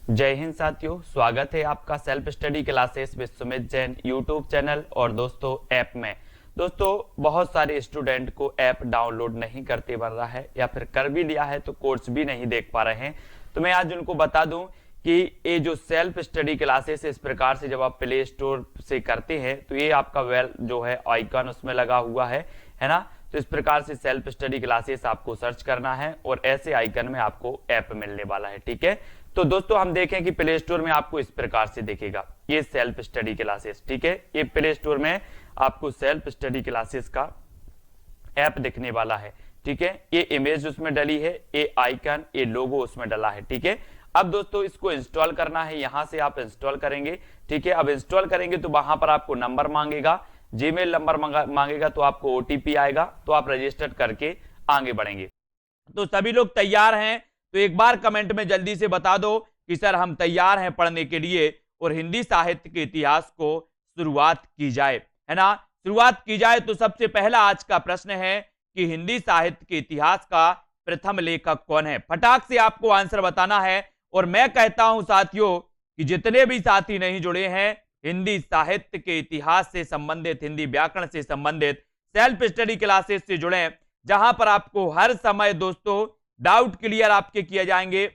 जय हिंद साथियों, स्वागत है आपका self study classes with Sumit Jain YouTube channel और दोस्तों ऐप में। दोस्तों बहुत सारे स्टूडेंट को ऐप डाउनलोड नहीं करते बन रहा है या फिर कर भी लिया है तो कोर्स भी नहीं देख पा रहे हैं। तो मैं आज उनको बता दूं कि ये जो सेल्फ स्टडी क्लासेस इस प्रकार से जब आप प्ले स्टोर से करते हैं तो ये आपका वेल जो है आइकन उसमें लगा हुआ है ना। तो इस प्रकार से सेल्फ स्टडी क्लासेस आपको सर्च करना है और ऐसे आइकन में आपको ऐप मिलने वाला है। ठीक है, तो दोस्तों हम देखें कि प्ले स्टोर में आपको इस प्रकार से दिखेगा ये सेल्फ स्टडी क्लासेस। ठीक है, ये प्ले स्टोर में आपको सेल्फ स्टडी क्लासेस का ऐप दिखने वाला है। ठीक है, ये इमेज उसमें डली है, ये आइकन, ये लोगो उसमें डला है। ठीक है, अब दोस्तों इसको इंस्टॉल करना है, यहां से आप इंस्टॉल करेंगे। ठीक है, अब इंस्टॉल करेंगे तो वहां पर आपको नंबर मांगेगा, जीमेल नंबर मांगेगा, तो आपको ओटीपी आएगा, तो आप रजिस्टर करके आगे बढ़ेंगे। तो सभी लोग तैयार हैं तो एक बार कमेंट में जल्दी से बता दो कि सर हम तैयार हैं पढ़ने के लिए और हिंदी साहित्य के इतिहास को शुरुआत की जाए, है ना। शुरुआत की जाए तो सबसे पहला आज का प्रश्न है कि हिंदी साहित्य के इतिहास का प्रथम लेखक कौन है। फटाक से आपको आंसर बताना है। और मैं कहता हूं साथियों कि जितने भी साथी नहीं जुड़े हैं हिंदी साहित्य के इतिहास से संबंधित, हिंदी व्याकरण से संबंधित सेल्फ स्टडी क्लासेस से जुड़े, जहां पर आपको हर समय दोस्तों डाउट क्लियर आपके किए जाएंगे,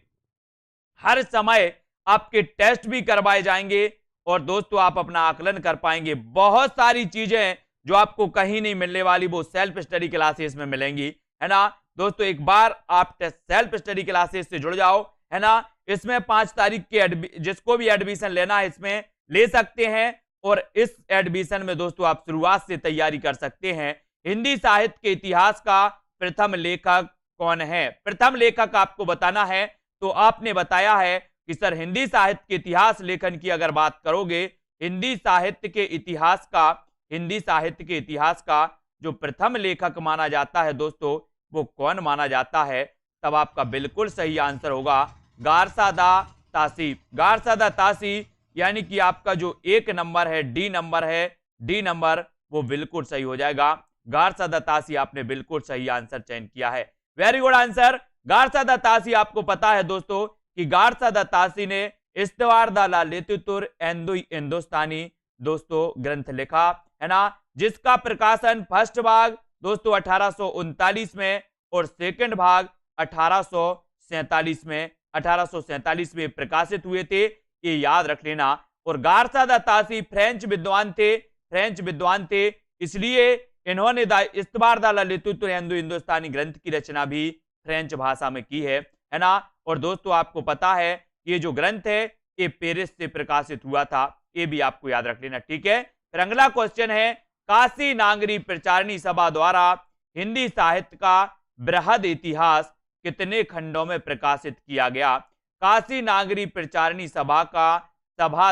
हर समय आपके टेस्ट भी करवाए जाएंगे और दोस्तों आप अपना आकलन कर पाएंगे। बहुत सारी चीजें जो आपको कहीं नहीं मिलने वाली वो सेल्फ स्टडी क्लासेस में मिलेंगी, है ना। दोस्तों एक बार आप सेल्फ स्टडी क्लासेस से जुड़ जाओ, है ना। इसमें 5 तारीख के जिसको भी एडमिशन लेना है इसमें ले सकते हैं और इस एडमिशन में दोस्तों आप शुरुआत से तैयारी कर सकते हैं। हिंदी साहित्य के इतिहास का प्रथम लेखक कौन है, प्रथम लेखक आपको बताना है। तो आपने बताया है कि सर हिंदी साहित्य के इतिहास लेखन की अगर बात करोगे, हिंदी साहित्य के इतिहास का, हिंदी साहित्य के इतिहास का जो प्रथम लेखक माना जाता है दोस्तों वो कौन माना जाता है, तब आपका बिल्कुल सही आंसर होगा गारसादा तासी। गारसादा तासी यानी कि आपका जो 1 नंबर है, डी नंबर है, डी नंबर वो बिल्कुल सही हो जाएगा। गारसादा तासी आपने बिल्कुल सही आंसर चयन किया है, वेरी गुड आंसर। गारसादा तासी आपको पता है दोस्तों कि गारसादा तासी ने इस्तवार दाला लेतुतुर एंदु हिंदुस्तानी दोस्तों ग्रंथ लिखा, है ना, जिसका प्रकाशन फर्स्ट भाग दोस्तों 1839 में और सेकंड भाग 1847 में 1847 में प्रकाशित हुए थे, ये याद रख लेना। और गारसादा तासी फ्रेंच विद्वान थे, फ्रेंच विद्वान थे, इसलिए इन्होंने इस्तवार दाला लेतुतुर एंदु हिंदुस्तानी ग्रंथ की रचना भी फ्रेंच भाषा में की है ना। और दोस्तों आपको पता है ये जो ग्रंथ है ये पेरिस से प्रकाशित हुआ था, ये भी आपको याद रख लेना। ठीक है, फिर अगला क्वेश्चन है काशी नागरी प्रचारणी सभा द्वारा हिंदी साहित्य का बृहद इतिहास कितने खंडों में प्रकाशित किया गया। काशी नागरी प्रचारणी सभा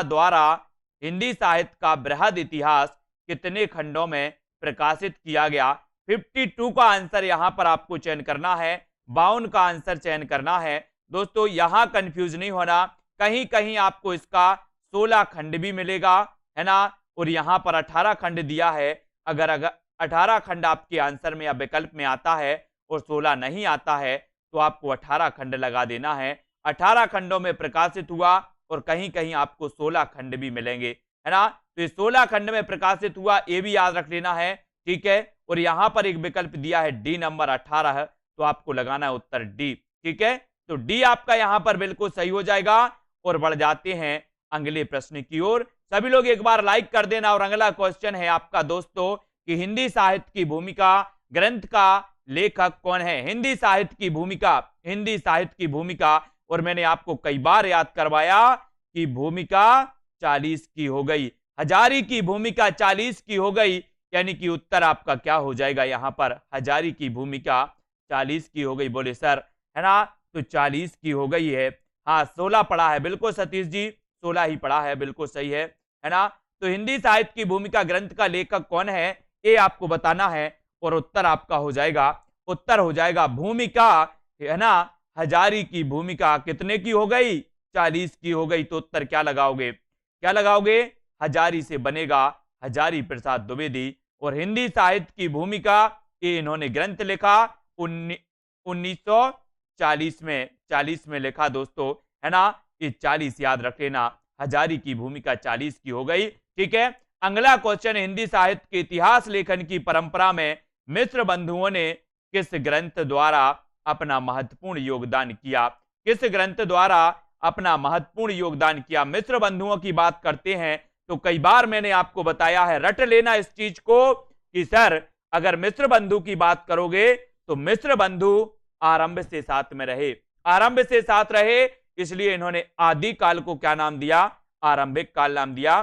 द्वारा हिंदी साहित्य का बृहद इतिहास कितने खंडों में प्रकाशित किया गया। 52 का आंसर यहां पर आपको चयन करना है, 52 का आंसर चयन करना है। दोस्तों यहां कंफ्यूज नहीं होना, कहीं कहीं आपको इसका 16 खंड भी मिलेगा, है ना, और यहां पर 18 खंड दिया है। अगर 18 खंड आपके आंसर में या विकल्प में आता है और 16 नहीं आता है तो आपको 18 खंड लगा देना है। 18 खंडों में प्रकाशित हुआ और कहीं कहीं आपको 16 खंड भी मिलेंगे, है ना। तो ये 16 खंड में प्रकाशित हुआ ये भी याद रख लेना है। ठीक है, और यहां पर एक विकल्प दिया है डी नंबर 18 तो आपको लगाना है उत्तर डी। ठीक है, तो डी आपका यहां पर बिल्कुल सही हो जाएगा। और बढ़ जाते हैं अगले प्रश्न की ओर। सभी लोग एक बार लाइक कर देना। और अगला क्वेश्चन है आपका दोस्तों कि हिंदी साहित्य की भूमिका ग्रंथ का लेखक कौन है। हिंदी साहित्य की भूमिका, हिंदी साहित्य की भूमिका, और मैंने आपको कई बार याद करवाया कि भूमिका 40 की हो गई, हजारी की भूमिका 40 की हो गई, यानी कि उत्तर आपका क्या हो जाएगा यहां पर, हजारी की भूमिका 40 की हो गई। बोले सर, है ना, तो 40 की हो गई है। हाँ 16 पढ़ा है, बिल्कुल सतीश जी 16 ही पढ़ा है, बिल्कुल सही है ना। तो हिंदी साहित्य की भूमिका ग्रंथ का लेखक कौन है ये आपको बताना है और उत्तर आपका हो जाएगा, उत्तर हो जाएगा भूमिका, है ना। हजारी की भूमिका कितने की हो गई, 40 की हो गई। तो उत्तर क्या लगाओगे, क्या लगाओगे, हजारी से बनेगा हजारी प्रसाद द्विवेदी। और हिंदी साहित्य की भूमिका ये इन्होंने ग्रंथ लिखा 1940 में, 40 में लिखा दोस्तों, है ना। ये 40 याद रख लेना, हजारी की भूमिका 40 की हो गई। ठीक है, अगला क्वेश्चन, हिंदी साहित्य के इतिहास लेखन की परंपरा में मिश्र बंधुओं ने किस ग्रंथ द्वारा अपना महत्वपूर्ण योगदान किया? किस ग्रंथ द्वारा अपना महत्वपूर्ण योगदान किया? मिश्र बंधुओं की बात करते हैं तो कई बार मैंने आपको बताया है, रट लेना इस चीज को कि सर अगर मिश्र बंधु की बात करोगे तो मिश्र बंधु आरंभ से साथ में रहे, आरंभ से साथ रहे, इसलिए इन्होंने आदि काल को क्या नाम दिया? आरंभिक काल नाम दिया।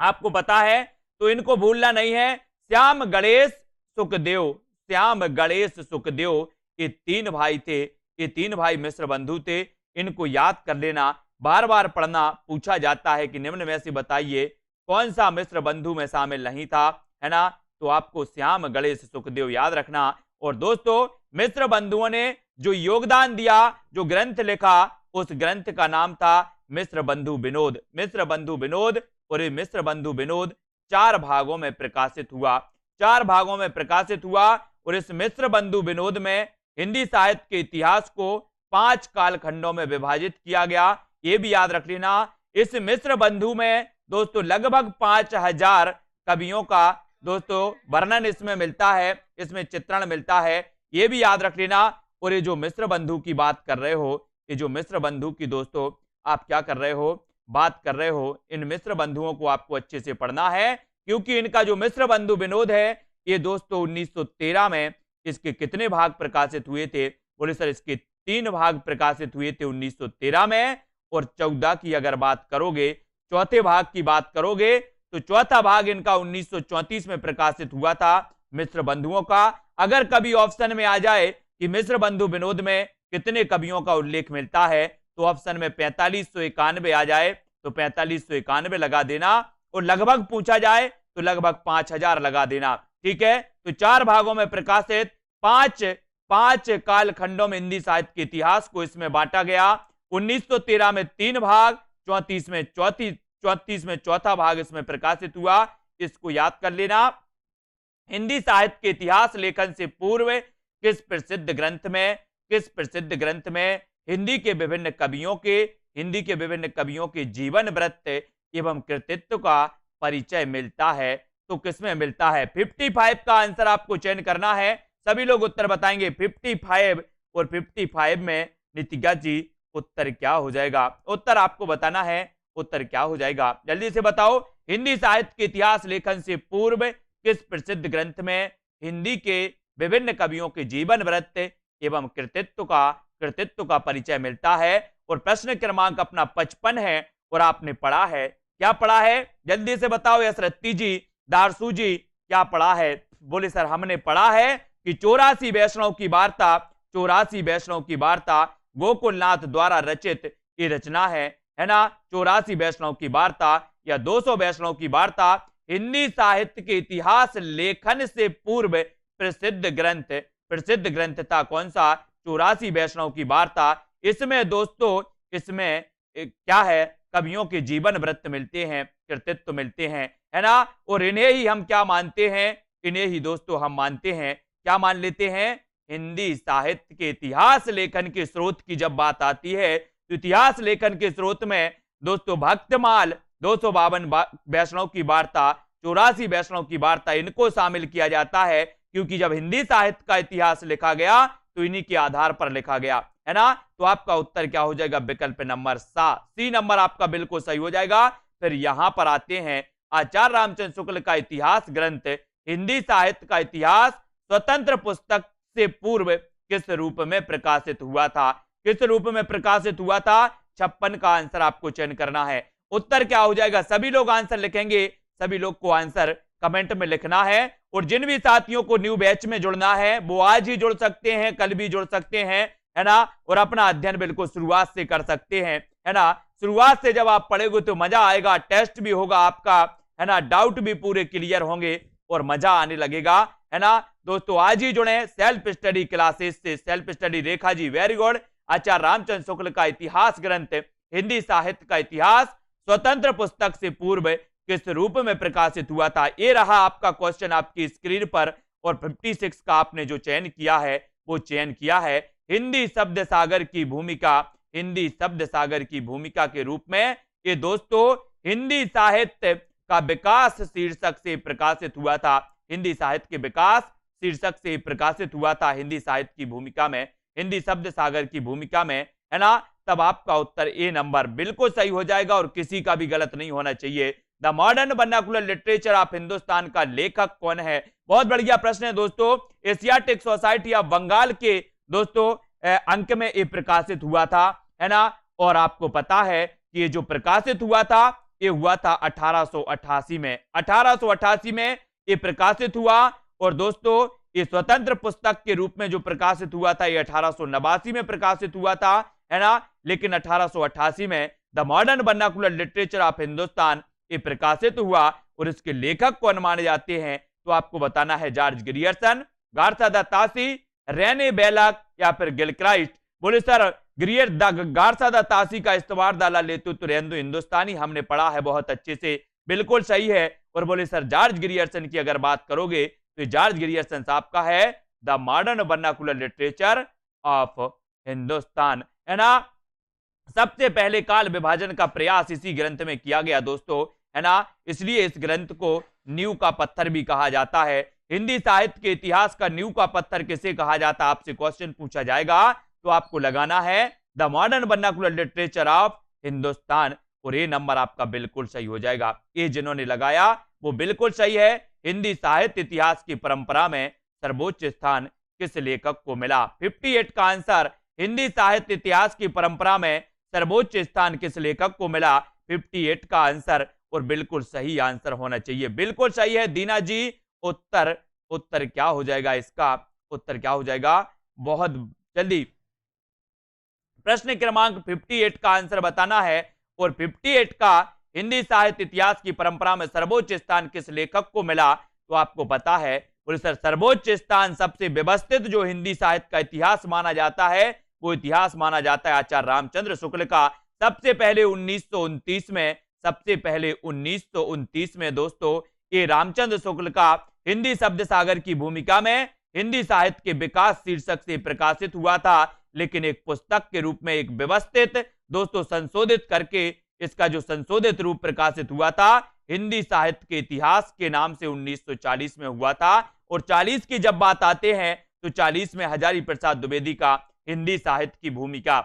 आपको पता है तो इनको भूलना नहीं है। श्याम गणेश सुखदेव, श्याम गणेश सुखदेव, ये 3 भाई थे, ये 3 भाई मिश्र बंधु थे। इनको याद कर लेना, बार बार पढ़ना, पूछा जाता है कि निम्न में से बताइए कौन सा मिश्र बंधु में शामिल नहीं था, है ना? तो आपको श्याम गणेश सुखदेव याद रखना। और दोस्तों मिश्र बंधुओं ने जो योगदान दिया, जो ग्रंथ लिखा, उस ग्रंथ का नाम था मिश्र बंधु विनोद, मिश्र बंधु विनोद। और ये मिश्र बंधु विनोद 4 भागों में प्रकाशित हुआ, 4 भागों में प्रकाशित हुआ। और इस मिश्र बंधु विनोद में हिंदी साहित्य के इतिहास को 5 कालखंडों में विभाजित किया गया, ये भी याद रख लेना। इस मिश्र बंधु में दोस्तों लगभग 5000 कवियों का दोस्तों वर्णन इसमें मिलता है, इसमें चित्रण मिलता है, ये भी याद रख लेना। और ये जो मिश्र बंधु की बात कर रहे हो, ये जो मिश्र बंधु की दोस्तों आप क्या कर रहे हो, बात कर रहे हो, इन मिश्र बंधुओं को आपको अच्छे से पढ़ना है, क्योंकि इनका जो मिश्र बंधु विनोद है ये दोस्तों 1913 में इसके कितने भाग प्रकाशित हुए थे? बोले सर इसके 3 भाग प्रकाशित हुए थे 1913 में। और 14 की अगर बात करोगे, चौथे भाग की बात करोगे तो चौथा भाग इनका 1934 में प्रकाशित हुआ था मिश्र बंधुओं का। अगर कभी ऑप्शन में आ जाए कि मिश्र बंधु विनोद में कितने कवियों का उल्लेख मिलता है, तो ऑप्शन में 4591 आ जाए तो 4591 लगा देना। और लगभग पूछा जाए तो लगभग 5000 लगा देना। ठीक है, तो 4 भागों में प्रकाशित 5 कालखंडों में हिंदी साहित्य के इतिहास को इसमें बांटा गया। 1913 में 3 भाग, 34 में चौथा भाग इसमें प्रकाशित हुआ, इसको याद कर लेना। हिंदी साहित्य के इतिहास लेखन से पूर्व किस प्रसिद्ध ग्रंथ में हिंदी के विभिन्न कवियों के जीवन वृत्त एवं कृतित्व का परिचय मिलता है? तो किसमें मिलता है? 55 का आंसर आपको चयन करना है। सभी लोग उत्तर बताएंगे 55, और 55 में नितिका जी उत्तर क्या हो जाएगा? उत्तर आपको बताना है, उत्तर क्या हो जाएगा जल्दी से बताओ। हिंदी साहित्य के इतिहास लेखन से पूर्व किस प्रसिद्ध ग्रंथ में हिंदी के विभिन्न कवियों के जीवन वृत्त एवं कृतित्व का परिचय मिलता है? और प्रश्न क्रमांक अपना 55 है और आपने पढ़ा है, क्या पढ़ा है जल्दी से बताओ। यशरत्ती जी, दारसू जी, क्या पढ़ा है? बोले सर हमने पढ़ा है कि 84 वैष्णव की वार्ता गोकुलनाथ द्वारा रचित ये रचना है ना? 84 वैष्णव की वार्ता या 200 वैष्णव की वार्ता हिंदी साहित्य के इतिहास लेखन से पूर्व प्रसिद्ध ग्रंथ था। कौन सा? 84 वैष्णव की वार्ता। इसमें दोस्तों इसमें क्या है? कवियों के जीवन वृत्त मिलते हैं, कृतित्व मिलते हैं, है ना? और इन्हें ही हम क्या मानते हैं? इन्हें ही दोस्तों हम मानते हैं, क्या मान लेते हैं? हिंदी साहित्य के इतिहास लेखन के स्रोत की जब बात आती है तो इतिहास लेखन के स्रोत में दोस्तों भक्तमाल, 252 वैष्णव की वार्ता, 84 वैष्णव की वार्ता, इनको शामिल किया जाता है, क्योंकि जब हिंदी साहित्य का इतिहास लिखा गया तो इन्हीं के आधार पर लिखा गया, है ना? तो आपका उत्तर क्या हो जाएगा? विकल्प नंबर सी नंबर आपका बिल्कुल सही हो जाएगा। फिर यहां पर आते हैं, आचार्य रामचंद्र शुक्ल का इतिहास ग्रंथ हिंदी साहित्य का इतिहास स्वतंत्र पुस्तक से पूर्व किस रूप में प्रकाशित हुआ था? किस रूप में प्रकाशित हुआ था? 56 का आंसर आपको चयन करना है। उत्तर क्या हो जाएगा? सभी लोग आंसर लिखेंगे, सभी लोग को आंसर कमेंट में लिखना है। और जिन भी साथियों को न्यू बैच में जुड़ना है वो आज ही जुड़ सकते हैं, कल भी जुड़ सकते हैं, है ना? और अपना अध्ययन बिल्कुल शुरुआत से कर सकते हैं, है ना? शुरुआत से जब आप पढ़ेंगे तो मजा आएगा, टेस्ट भी होगा आपका, है ना? डाउट भी पूरे क्लियर होंगे और मजा आने लगेगा, है ना? दोस्तों आज ही जुड़े सेल्फ स्टडी क्लासेस से। Self study Rekha ji very good. आचार्य रामचंद्र शुक्ल का इतिहास ग्रंथ हिंदी साहित्य का इतिहास स्वतंत्र पुस्तक से पूर्व किस रूप में प्रकाशित हुआ था? ये रहा आपका क्वेश्चन आपकी स्क्रीन पर। और 56 का आपने जो चयन किया है वो चयन किया है हिंदी शब्द सागर की भूमिका हिंदी शब्द सागर की भूमिका के रूप में। ये दोस्तों हिंदी साहित्य का विकास शीर्षक से प्रकाशित हुआ था। हिंदी साहित्य के विकास शीर्षक से प्रकाशित हुआ था हिंदी साहित्य की भूमिका में, हिंदी शब्द सागर की भूमिका में, है ना। तब आपका उत्तर ए नंबर बिल्कुल सही हो जाएगा और किसी का भी गलत नहीं होना चाहिए। The modern vernacular literature of Hindustan का लेखक कौन है? बहुत बढ़िया प्रश्न है दोस्तों। एशियाटिक सोसाइटी ऑफ बंगाल के दोस्तों अंक में ये प्रकाशित हुआ था, है ना। और आपको पता है कि ये जो प्रकाशित हुआ था ये हुआ था 1888 में। 1888 में ये प्रकाशित हुआ। और दोस्तों ये स्वतंत्र पुस्तक के रूप में जो प्रकाशित हुआ था ये 1889 में प्रकाशित हुआ था, है ना। लेकिन 1888 में the modern vernacular literature of Hindustan ये प्रकाशित हुआ। और इसके लेखक कौन माने जाते हैं? तो आपको बताना है George Grierson, Garcin de Tassy, रेने बेलक या फिर गिलक्राइस्ट। बोले सर गार्सा द तासी का इस्तवार दाला लेतु तुरेंदु हिंदुस्तानी हमने पढ़ा है बहुत अच्छे से, बिल्कुल सही है। और बोले सर जॉर्ज ग्रियर्सन की अगर बात करोगे तो जॉर्ज ग्रियर्सन साहब का है the modern vernacular literature of Hindustan, है ना। सबसे पहले काल विभाजन का प्रयास इसी ग्रंथ में किया गया दोस्तों, है ना। इसलिए इस ग्रंथ को नींव का पत्थर भी कहा जाता है। हिंदी साहित्य के इतिहास का नींव का पत्थर किसे कहा जाता है? आपसे क्वेश्चन पूछा जाएगा तो आपको लगाना है the modern vernacular literature of Hindustan. और ये नंबर आपका बिल्कुल सही हो जाएगा। ये जिन्होंने लगाया वो बिल्कुल सही है। हिंदी साहित्य इतिहास की परंपरा में सर्वोच्च स्थान किस लेखक को मिला? 58 का आंसर हिंदी साहित्य इतिहास की परंपरा में सर्वोच्च स्थान किस लेखक को मिला? 58 का आंसर। और बिल्कुल सही आंसर होना चाहिए, बिल्कुल सही है दीना जी। उत्तर क्या हो जाएगा? इसका उत्तर क्या हो जाएगा? बहुत जल्दी प्रश्न क्रमांक 58 का आंसर बताना है। और 58 का हिंदी साहित्य इतिहास की परंपरा में सर्वोच्च स्थान किस लेखक को मिला? तो आपको पता है बोले सर सर्वोच्च स्थान सबसे व्यवस्थित जो हिंदी साहित्य का इतिहास माना जाता है वो इतिहास माना जाता है आचार्य रामचंद्र शुक्ल का। सबसे पहले 1929 में दोस्तों ये रामचंद्र शुक्ल का हिंदी शब्द सागर की भूमिका में हिंदी साहित्य के विकास शीर्षक से प्रकाशित हुआ था। लेकिन एक पुस्तक के रूप में एक व्यवस्थित दोस्तों संशोधित करके इसका जो संशोधित रूप प्रकाशित हुआ था हिंदी साहित्य के इतिहास के नाम से 1940 में हुआ था। और 40 की जब बात आते हैं तो 40 में हजारी प्रसाद द्विवेदी का हिंदी साहित्य की भूमिका,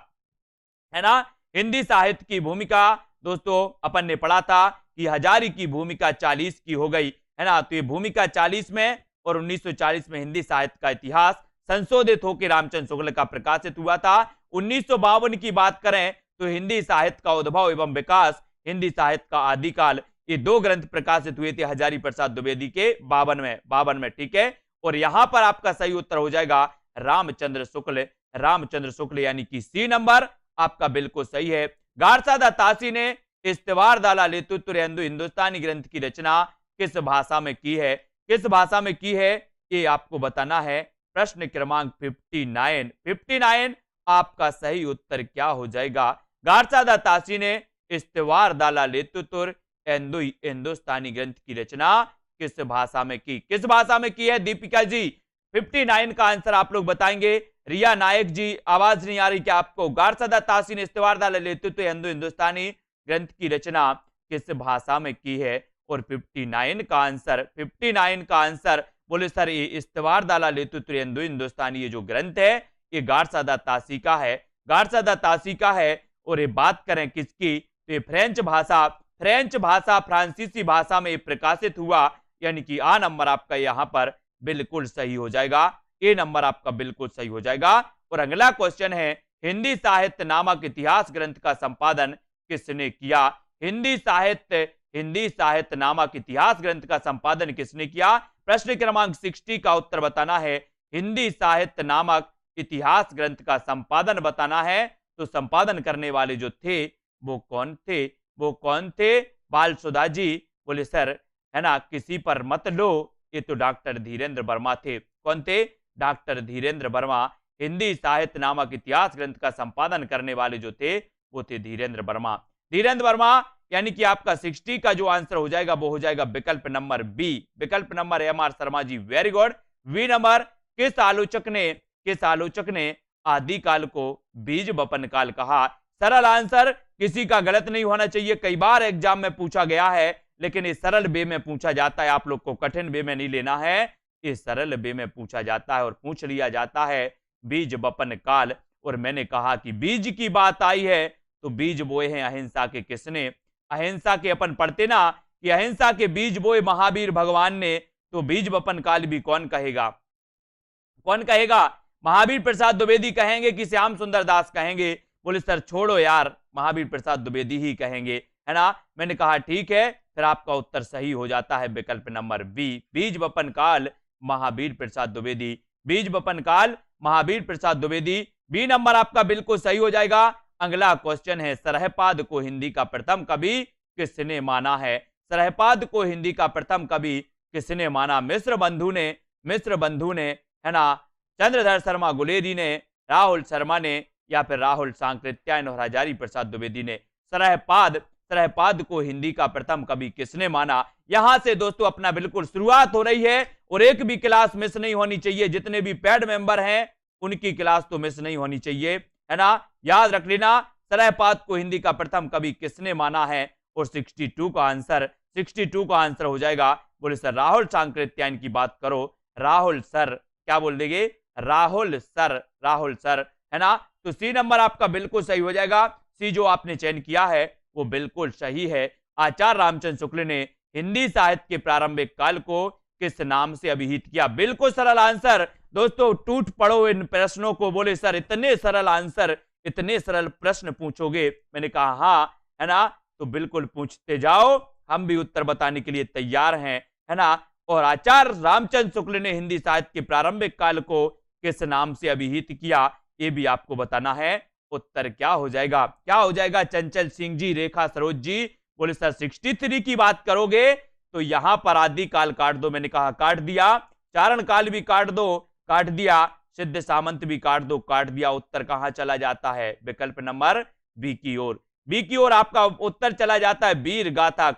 है ना। हिंदी साहित्य की भूमिका दोस्तों अपन ने पढ़ा था कि हजारी की भूमिका 40 की हो गई, है ना। तो ये भूमिका 40 में और 1940 में हिंदी साहित्य का इतिहास संशोधित होकर रामचंद्र शुक्ल का प्रकाशित हुआ था। 1952 की बात करें तो हिंदी साहित्य का उद्भव एवं विकास, हिंदी साहित्य का आदिकाल, ये दो ग्रंथ प्रकाशित हुए थे हजारी प्रसाद द्विवेदी के 52 में, ठीक है। और यहां पर आपका सही उत्तर हो जाएगा रामचंद्र शुक्ल यानी कि सी नंबर आपका बिल्कुल सही है। गार्सा द तासी ने इस्तवार दाला लेतु तुरेंदु हिंदुस्तानी ग्रंथ की रचना किस भाषा में की है? किस भाषा में की है ये आपको बताना है। प्रश्न क्रमांक 59 आपका सही उत्तर क्या हो जाएगा? गार्सा द तासी ने इस्तवार दाला लेतु तुरेंदु हिंदुस्तानी ग्रंथ की रचना किस भाषा में की? किस भाषा में की है दीपिका जी? 59 का आंसर आप लोग बताएंगे। रिया नायक जी आवाज नहीं आ रही क्या आपको? गार्सा द तासी ने इस्तवार दाला लेतु तुरेंदु हिंदुस्तानी ग्रंथ की रचना किस भाषा में की है? और 59 का आंसर बोले सर ये इस्तवार दाला लेतु तुरेंदु हिंदुस्तानी ये जो ग्रंथ है ये गार्सा द तासी का है, गार्सा द तासी का है। और ये बात करें किसकी तो ये फ्रेंच भाषा फ्रांसीसी भाषा में प्रकाशित हुआ, यानी कि आ नंबर आपका यहाँ पर बिल्कुल सही हो जाएगा। ए नंबर आपका बिल्कुल सही हो जाएगा। और अगला क्वेश्चन है हिंदी साहित्य नामक इतिहास ग्रंथ का संपादन किसने किया? हिंदी साहित्य नामक इतिहास ग्रंथ का संपादन किसने किया? प्रश्न क्रमांक 60 का उत्तर बताना है। हिंदी साहित्य नामक इतिहास ग्रंथ का संपादन बताना है। तो संपादन करने वाले जो थे वो कौन थे? बाल सुधा जी। बोले सर है ना किसी पर मत लो, ये तो डॉक्टर धीरेन्द्र वर्मा थे। कौन थे? डॉक्टर धीरेन्द्र वर्मा। हिंदी साहित्य नामक इतिहास ग्रंथ का संपादन करने वाले जो थे वो थे धीरेन्द्र वर्मा। यानी कि आपका 60 का जो आंसर हो जाएगा वो हो जाएगा विकल्प नंबर बी, विकल्प number M R Sharma ji, very good. वी नंबर किस आलोचक ने आदिकाल को बीज बपन काल कहा। सरल आंसर, किसी का गलत नहीं होना चाहिए। कई बार एग्जाम में पूछा गया है, लेकिन इस सरल वे में पूछा जाता है। आप लोग को कठिन वे में नहीं लेना है, इस सरल वे में पूछा जाता है और पूछ लिया जाता है बीज बपन काल। और मैंने कहा कि बीज की बात आई है तो बीज बोए हैं अहिंसा के किसने? अहिंसा के अपन पढ़ते ना कि अहिंसा के बीज बोए महावीर भगवान ने, तो बीज बपन काल भी कौन कहेगा? कौन कहेगा? महावीर प्रसाद द्विवेदी कहेंगे कि श्याम सुंदर दास कहेंगे? बोले सर छोड़ो यार, महावीर प्रसाद द्विवेदी ही कहेंगे, है ना। मैंने कहा ठीक है, फिर आपका उत्तर सही हो जाता है विकल्प नंबर बी, बीज बपन काल महावीर प्रसाद द्विवेदी। बीज बपन काल महावीर प्रसाद द्विवेदी, बी नंबर आपका बिल्कुल सही हो जाएगा। अगला क्वेश्चन है, सरहपाद को हिंदी का प्रथम कवि किसने माना है? सरहपाद को हिंदी का प्रथम कवि किसने माना? मिश्र बंधु ने, है ना, चंद्रधर शर्मा गुलेरी ने, राहुल शर्मा ने, या फिर राहुल सांकृत्यायन और हजारी प्रसाद द्विवेदी ने। सरहपाद को हिंदी का प्रथम कवि किसने माना? यहां से दोस्तों अपना बिल्कुल शुरुआत हो रही है और एक भी क्लास मिस नहीं होनी चाहिए। जितने भी पेड मेंबर हैं उनकी क्लास तो मिस नहीं होनी चाहिए, है ना। याद रख लेना, सरहपाद को हिंदी का प्रथम कवि किसने माना है? और 62 का आंसर हो जाएगा। बोले सर राहुल सांकृत्यायन की बात करो, राहुल सर, क्या बोल देंगे? राहुल सर, है ना। तो सी नंबर आपका बिल्कुल सही हो जाएगा। सी जो आपने चयन किया है वो बिल्कुल सही है। आचार्य रामचंद्र शुक्ल ने हिंदी साहित्य के प्रारंभिक काल को किस नाम से अभिहित किया? बिल्कुल सरल आंसर दोस्तों, टूट पड़ो इन प्रश्नों को। बोले सर इतने सरल आंसर, इतने सरल प्रश्न पूछोगे? मैंने कहा हाँ, है ना। तो बिल्कुल पूछते जाओ, हम भी उत्तर बताने के लिए तैयार हैं, है ना। और आचार्य रामचंद्र शुक्ल ने हिंदी साहित्य के प्रारंभिक काल को किस नाम से अभिहित किया? ये भी आपको बताना है। उत्तर क्या हो जाएगा? क्या हो जाएगा? चंचल सिंह जी, रेखा सरोज जी। बोले सर 63 की बात करोगे तो यहां पर आदिकाल काट दो। मैंने कहा काट दिया। चारण काल भी काट दो, काट दिया। सिद्ध सामंत भी काट दो, काट दिया। उत्तर कहां चला जाता है? विकल्प नंबर बी की ओर। बी की ओर आपका उत्तर चला जाता है वीर गाथा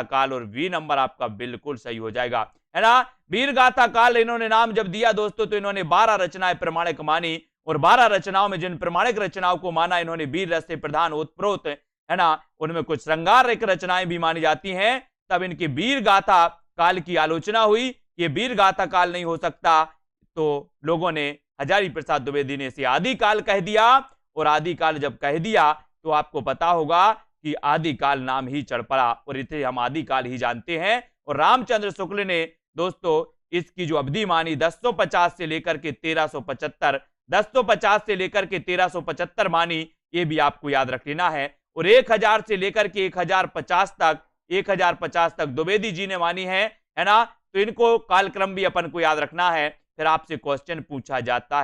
काल, और वी नंबर आपका बिल्कुल सही हो जाएगा, है ना। वीर गाथा काल इन्होंने नाम जब दिया दोस्तों तो इन्होंने 12 रचनाएं प्रमाणिक मानी, और 12 रचनाओं में जिन प्रमाणिक रचनाओं को माना इन्होंने वीर रस से प्रधान ओतप्रोत, है ना, उनमें कुछ श्रृंगार रचनाएं भी मानी जाती हैं। तब इनकी वीर गाथा काल की आलोचना हुई। ये वीर गाथा काल नहीं हो सकता, तो लोगों ने, हजारी प्रसाद द्विवेदी ने इसे आदिकाल कह दिया। और आदिकाल जब कह दिया तो आपको पता होगा कि आदिकाल नाम ही चढ़ पड़ा, और इसे हम आदिकाल ही जानते हैं। और रामचंद्र शुक्ल ने दोस्तों इसकी जो अवधि मानी 1050 से लेकर के 1375, 1050 से लेकर के 1375 मानी, ये भी आपको याद रख लेना है। और 1000 से लेकर के 1050 तक द्विवेदी जी ने मानी है ना। तो इनको कालक्रम भी अपन को याद रखना है। फिर आपसे क्वेश्चन पूछा जाता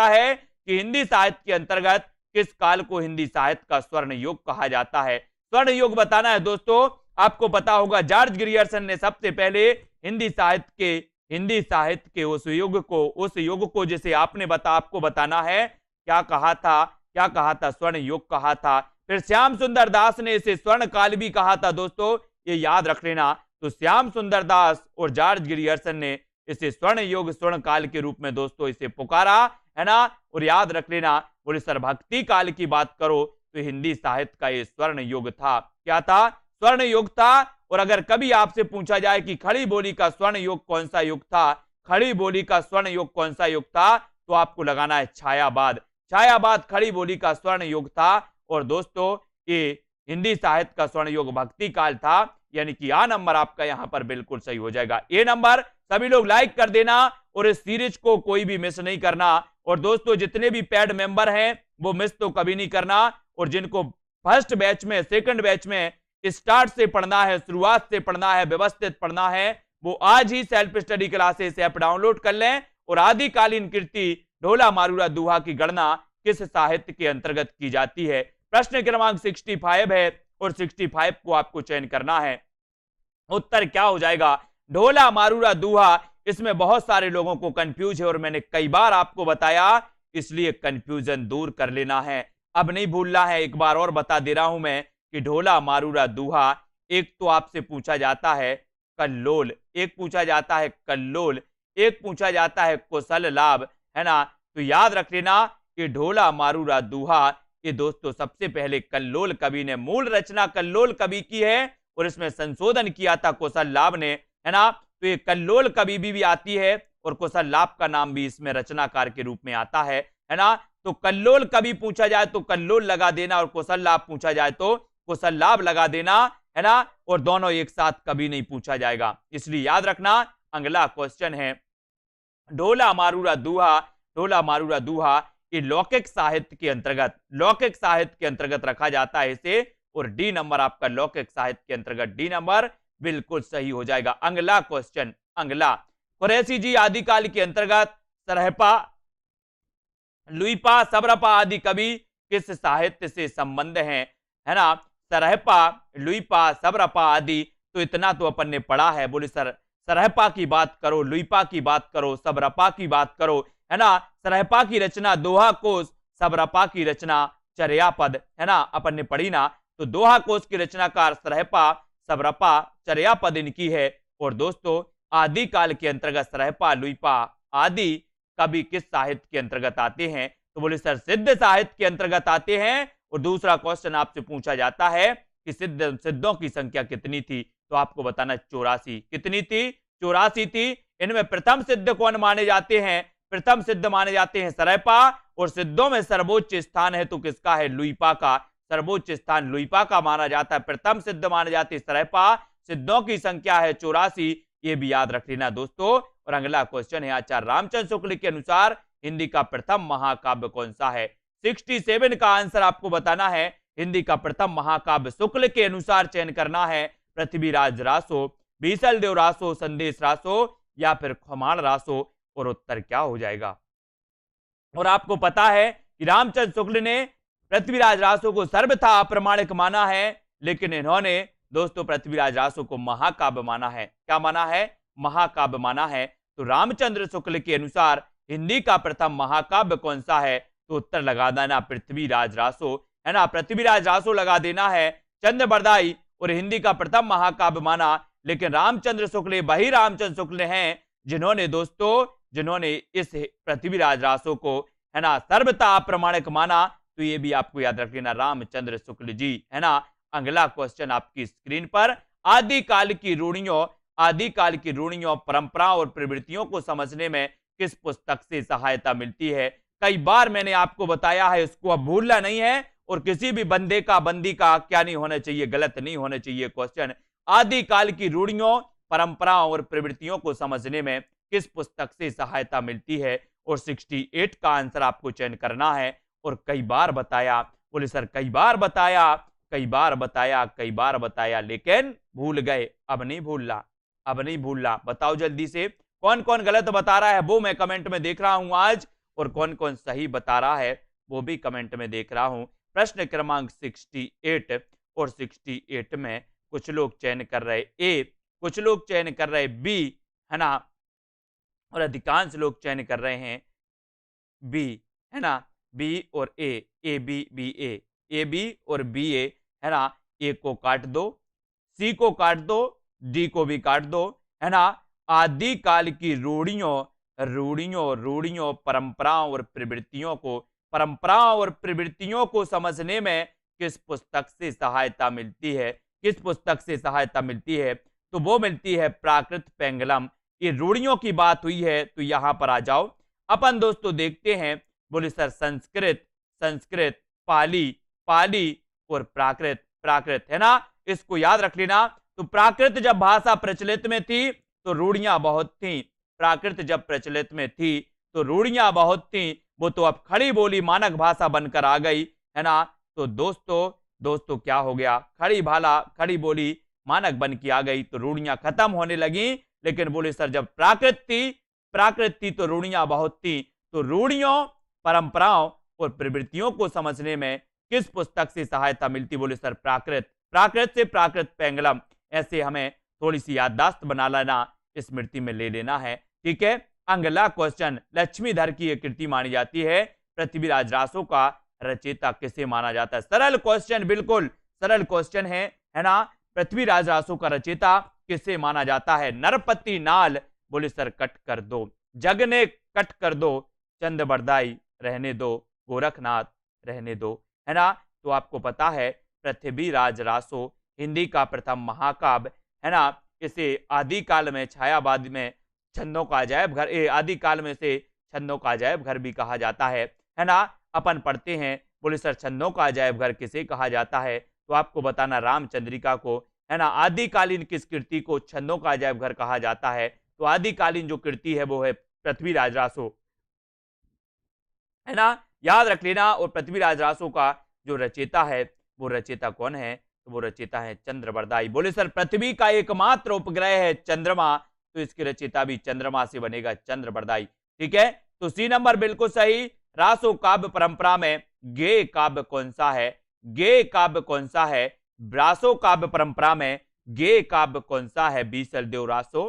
है कि हिंदी साहित्य के अंतर्गत किस काल को हिंदी साहित्य का स्वर्ण युग कहा जाता है? स्वर्ण युग बताना है दोस्तों। आपको पता होगा जॉर्ज ग्रियर्सन ने सबसे पहले हिंदी साहित्य के उस युग को जिसे आपको बताना है, क्या कहा था? स्वर्ण युग कहा था। फिर श्याम सुंदर दास ने इसे स्वर्ण काल भी कहा था दोस्तों, ये याद रख लेना। तो श्याम सुंदर दास और जॉर्ज ग्रियर्सन ने इसे स्वर्ण युग, स्वर्ण काल के रूप में दोस्तों इसे पुकारा, है ना। और याद रख लेना, बोले सर भक्ति काल की बात करो तो हिंदी साहित्य का ये स्वर्ण युग था। क्या था? स्वर्ण युग था। और अगर कभी आपसे पूछा जाए कि खड़ी बोली का स्वर्ण युग कौन सा युग था, खड़ी बोली का स्वर्ण युग कौन सा युग था, तो आपको लगाना है छायावाद खड़ी बोली का स्वर्ण युग था। और दोस्तों ये हिंदी साहित्य का स्वर्ण युग भक्ति काल था, यानी कि आ नंबर आपका यहां पर बिल्कुल सही हो जाएगा। ए नंबर सभी लोग लाइक कर देना और इस सीरीज को कोई भी मिस नहीं करना। और दोस्तों जितने भी पेड मेंबर हैं वो मिस तो कभी नहीं करना। और जिनको फर्स्ट बैच में, सेकंड बैच में स्टार्ट से पढ़ना है, शुरुआत से पढ़ना है, व्यवस्थित पढ़ना है, वो आज ही self study classes app download कर लें। और आदिकालीन कृति ढोला मारूरा दूहा की गणना किस साहित्य के अंतर्गत की जाती है? प्रश्न क्रमांक 65 है और 65 को आपको चयन करना है। उत्तर क्या हो जाएगा? ढोला मारूरा दूहा। इसमें बहुत सारे लोगों को कंफ्यूज है और मैंने कई बार आपको बताया, इसलिए कंफ्यूजन दूर कर लेना है, अब नहीं भूलना है। एक बार और बता दे रहा हूं मैं कि ढोला मारूरा दूहा, एक तो आपसे पूछा जाता है कल्लोल, एक पूछा जाता है कल्लोल, एक पूछा जाता है कुशल लाभ, है ना। तो याद रख लेना कि ढोला मारूरा दूहा ये दोस्तों सबसे पहले कल्लोल कवि ने, मूल रचना कल्लोल कवि की है और इसमें संशोधन किया था कौशल ने, है ना। तो ये कल्लोल कवि भी आती है और कौशल का नाम भी इसमें रचनाकार के रूप में आता है ना। तो कल्लोल कवि पूछा जाए तो कल्लोल लगा देना और कौशल पूछा जाए तो कौशल लगा देना, है ना। और दोनों एक साथ कभी नहीं पूछा जाएगा, इसलिए याद रखना। अगला क्वेश्चन है ढोला मारूरा दूहा, ढोला मारूरा दूहा ये लौकिक साहित्य के अंतर्गत, लौकिक साहित्य के अंतर्गत रखा जाता है इसे, और डी नंबर आपका लौकिक साहित्य के अंतर्गत, डी नंबर बिल्कुल सही हो जाएगा। अगला क्वेश्चन, अगला कुरैशी जी आदिकाल के अंतर्गत सरहपा, लुईपा, सबरपा आदि कवि किस साहित्य से संबंध है ना। सरहपा, लुईपा, सबरपा आदि, तो इतना तो अपन ने पढ़ा है। बोले सर सरहपा की बात करो, लुईपा की बात करो, सबरपा की बात करो, है ना। सरहपा की रचना दोहा कोश, सबरपा की रचना चर्यापद, है ना, अपन ने पढ़ी ना। तो दोहा कोश की रचनाकार सरहपा, सबरपा, चर्यापद इनकी है। और दोस्तों आदिकाल के अंतर्गत सरहपा, लुईपा आदि कवि किस साहित्य के अंतर्गत आते हैं, तो बोले सर सिद्ध साहित्य के अंतर्गत आते हैं। और दूसरा क्वेश्चन आपसे पूछा जाता है कि सिद्धों की संख्या कितनी थी, तो आपको बताना 84। कितनी थी? 84 थी। इनमें प्रथम सिद्ध कौन माने जाते हैं? प्रथम सिद्ध माने जाते हैं सरहपा, और सिद्धों में सर्वोच्च स्थान है तो किसका है? लुईपा का। सर्वोच्च स्थान लुईपा का माना जाता है। प्रथम सिद्ध माने जाते हैं सरहपा, सिद्धों की संख्या है 84, ये भी याद रख लेना दोस्तों। और अगला क्वेश्चन है आचार्य रामचंद्र शुक्ल के अनुसार हिंदी का प्रथम महाकाव्य कौन सा है? 67 का आंसर आपको बताना है। हिंदी का प्रथम महाकाव्य शुक्ल के अनुसार चयन करना है। पृथ्वीराज रासो, बीसल देव रासो, संदेश रासो या फिर खुमान रासो, और उत्तर क्या हो जाएगा? और आपको पता है कि रामचंद्र शुक्ल ने पृथ्वीराज रासो को सर्वथा अप्रमाणिक माना है, लेकिन इन्होंने दोस्तों पृथ्वीराज रासो को महाकाव्य माना है। क्या माना है? महाकाव्य माना है। तो रामचंद्र शुक्ल के अनुसार हिंदी का प्रथम महाकाव्य कौन सा है, तो उत्तर लगा देना पृथ्वीराज रासो, है ना। पृथ्वीराज रासो लगा देना है। चंद्र बरदाई और हिंदी का प्रथम महाकाव्य माना, लेकिन रामचंद्र शुक्ल वही रामचंद्र शुक्ल हैं जिन्होंने दोस्तों जिन्होंने इस पृथ्वीराज रासो को, है ना, सर्वथा अप्रमाणिक माना। तो ये भी आपको याद रख लेना, रामचंद्र शुक्ल जी, है ना। अगला क्वेश्चन आपकी स्क्रीन पर, आदिकाल की रूढ़ियों, आदिकाल की रूढ़ियों, परंपराओं और प्रवृत्तियों को समझने में किस पुस्तक से सहायता मिलती है? कई बार मैंने आपको बताया है, इसको अब भूलना नहीं है। और किसी भी बंदे का, बंदी का क्या नहीं होना चाहिए? गलत नहीं होना चाहिए क्वेश्चन। आदिकाल की रूढ़ियों, परंपराओं और प्रवृत्तियों को समझने में किस पुस्तक से सहायता मिलती है? और 68 का आंसर आपको चयन करना है। और कई बार बताया, बोले सर कई बार बताया, कई बार बताया, कई बार बताया, लेकिन भूल गए। अब नहीं भूलना, अब नहीं भूलना। बताओ जल्दी से कौन कौन गलत बता रहा है, वो मैं कमेंट में देख रहा हूं आज, और कौन कौन सही बता रहा है वो भी कमेंट में देख रहा हूं। प्रश्न क्रमांक 68 और 68 में कुछ लोग चयन कर रहे ए, कुछ लोग चयन कर रहे बी, है ना, और अधिकांश लोग चयन कर रहे हैं बी, है ना। बी और A B B A B और बी ए, है ना। ए को काट दो, सी को काट दो, डी को भी काट दो, है ना। आदिकाल की रूढ़ियों, रूढ़ियों, रूढ़ियों, परंपराओं और प्रवृत्तियों को, परंपराओं और प्रवृत्तियों को समझने में किस पुस्तक से सहायता मिलती है? किस पुस्तक से सहायता मिलती है? तो वो मिलती है प्राकृत पेंगलम। ये रूढ़ियों की बात हुई है तो यहां पर आ जाओ। अपन दोस्तों देखते हैं, बोले सर संस्कृत, संस्कृत, पाली, पाली और प्राकृत, प्राकृत, है ना। इसको याद रख लेना। तो प्राकृत जब भाषा प्रचलित में थी तो रूढ़ियां बहुत थी। प्राकृत जब प्रचलित में थी तो रूढ़ियां बहुत थी, वो तो अब खड़ी बोली मानक भाषा बनकर आ गई, है ना। तो दोस्तों क्या हो गया? खड़ी भाला, खड़ी बोली मानक बन के आ गई तो रूढ़ियां खत्म होने लगी। लेकिन बोले सर जब प्राकृत थी तो रूढ़ियां बहुत थी। तो रूढ़ियों, परंपराओं और प्रवृत्तियों को समझने में किस पुस्तक से सहायता मिलती? बोले सर प्राकृत, प्राकृत से प्राकृत पेंगलम। ऐसे हमें थोड़ी सी याददाश्त बना लेना, स्मृति में ले लेना है, ठीक है। अगला क्वेश्चन, लक्ष्मीधर की एक कृति मानी जाती है, पृथ्वीराज रासो का रचयिता किसे माना जाता है? सरल क्वेश्चन, बिल्कुल सरल क्वेश्चन है ना। पृथ्वीराज रासो का रचयिता किसे माना जाता है? नरपति नाल। बोले सर कट कर दो, जग ने कट कर दो, चंद्रबरदाई रहने दो, गोरखनाथ रहने दो, है ना। तो आपको पता है पृथ्वीराज रासो हिंदी का प्रथम महाकाव्य, है ना। इसे आदिकाल में छायावाद में छंदों का अजायब घर, आदिकाल में से छंदों का अजायब घर भी कहा जाता है ना। अपन पढ़ते हैं, बोले सर छंदों का अजायब घर किसे कहा जाता है, तो आपको बताना रामचंद्रिका को, है ना। आदिकालीन किस कृति को छंदों का अजायब घर कहा जाता है, तो आदिकालीन जो कृति है वो है पृथ्वीराज रासो, है ना, याद रख लेना। और पृथ्वीराज रासो का जो रचेता है वो रचेता कौन है, तो वो रचेता है चंद्रबरदाई। बोले सर पृथ्वी का एकमात्र उपग्रह है चंद्रमा, तो इसके रचेता भी चंद्रमा से बनेगा, चंद्रबरदाई। ठीक है, तो सी नंबर बिल्कुल सही। रासो काव्य परंपरा में गे काव्य कौन सा है, गे काव्य कौन सा है, रासो काव्य परंपरा में गे काव्य कौन सा है, बीसल देव रासो,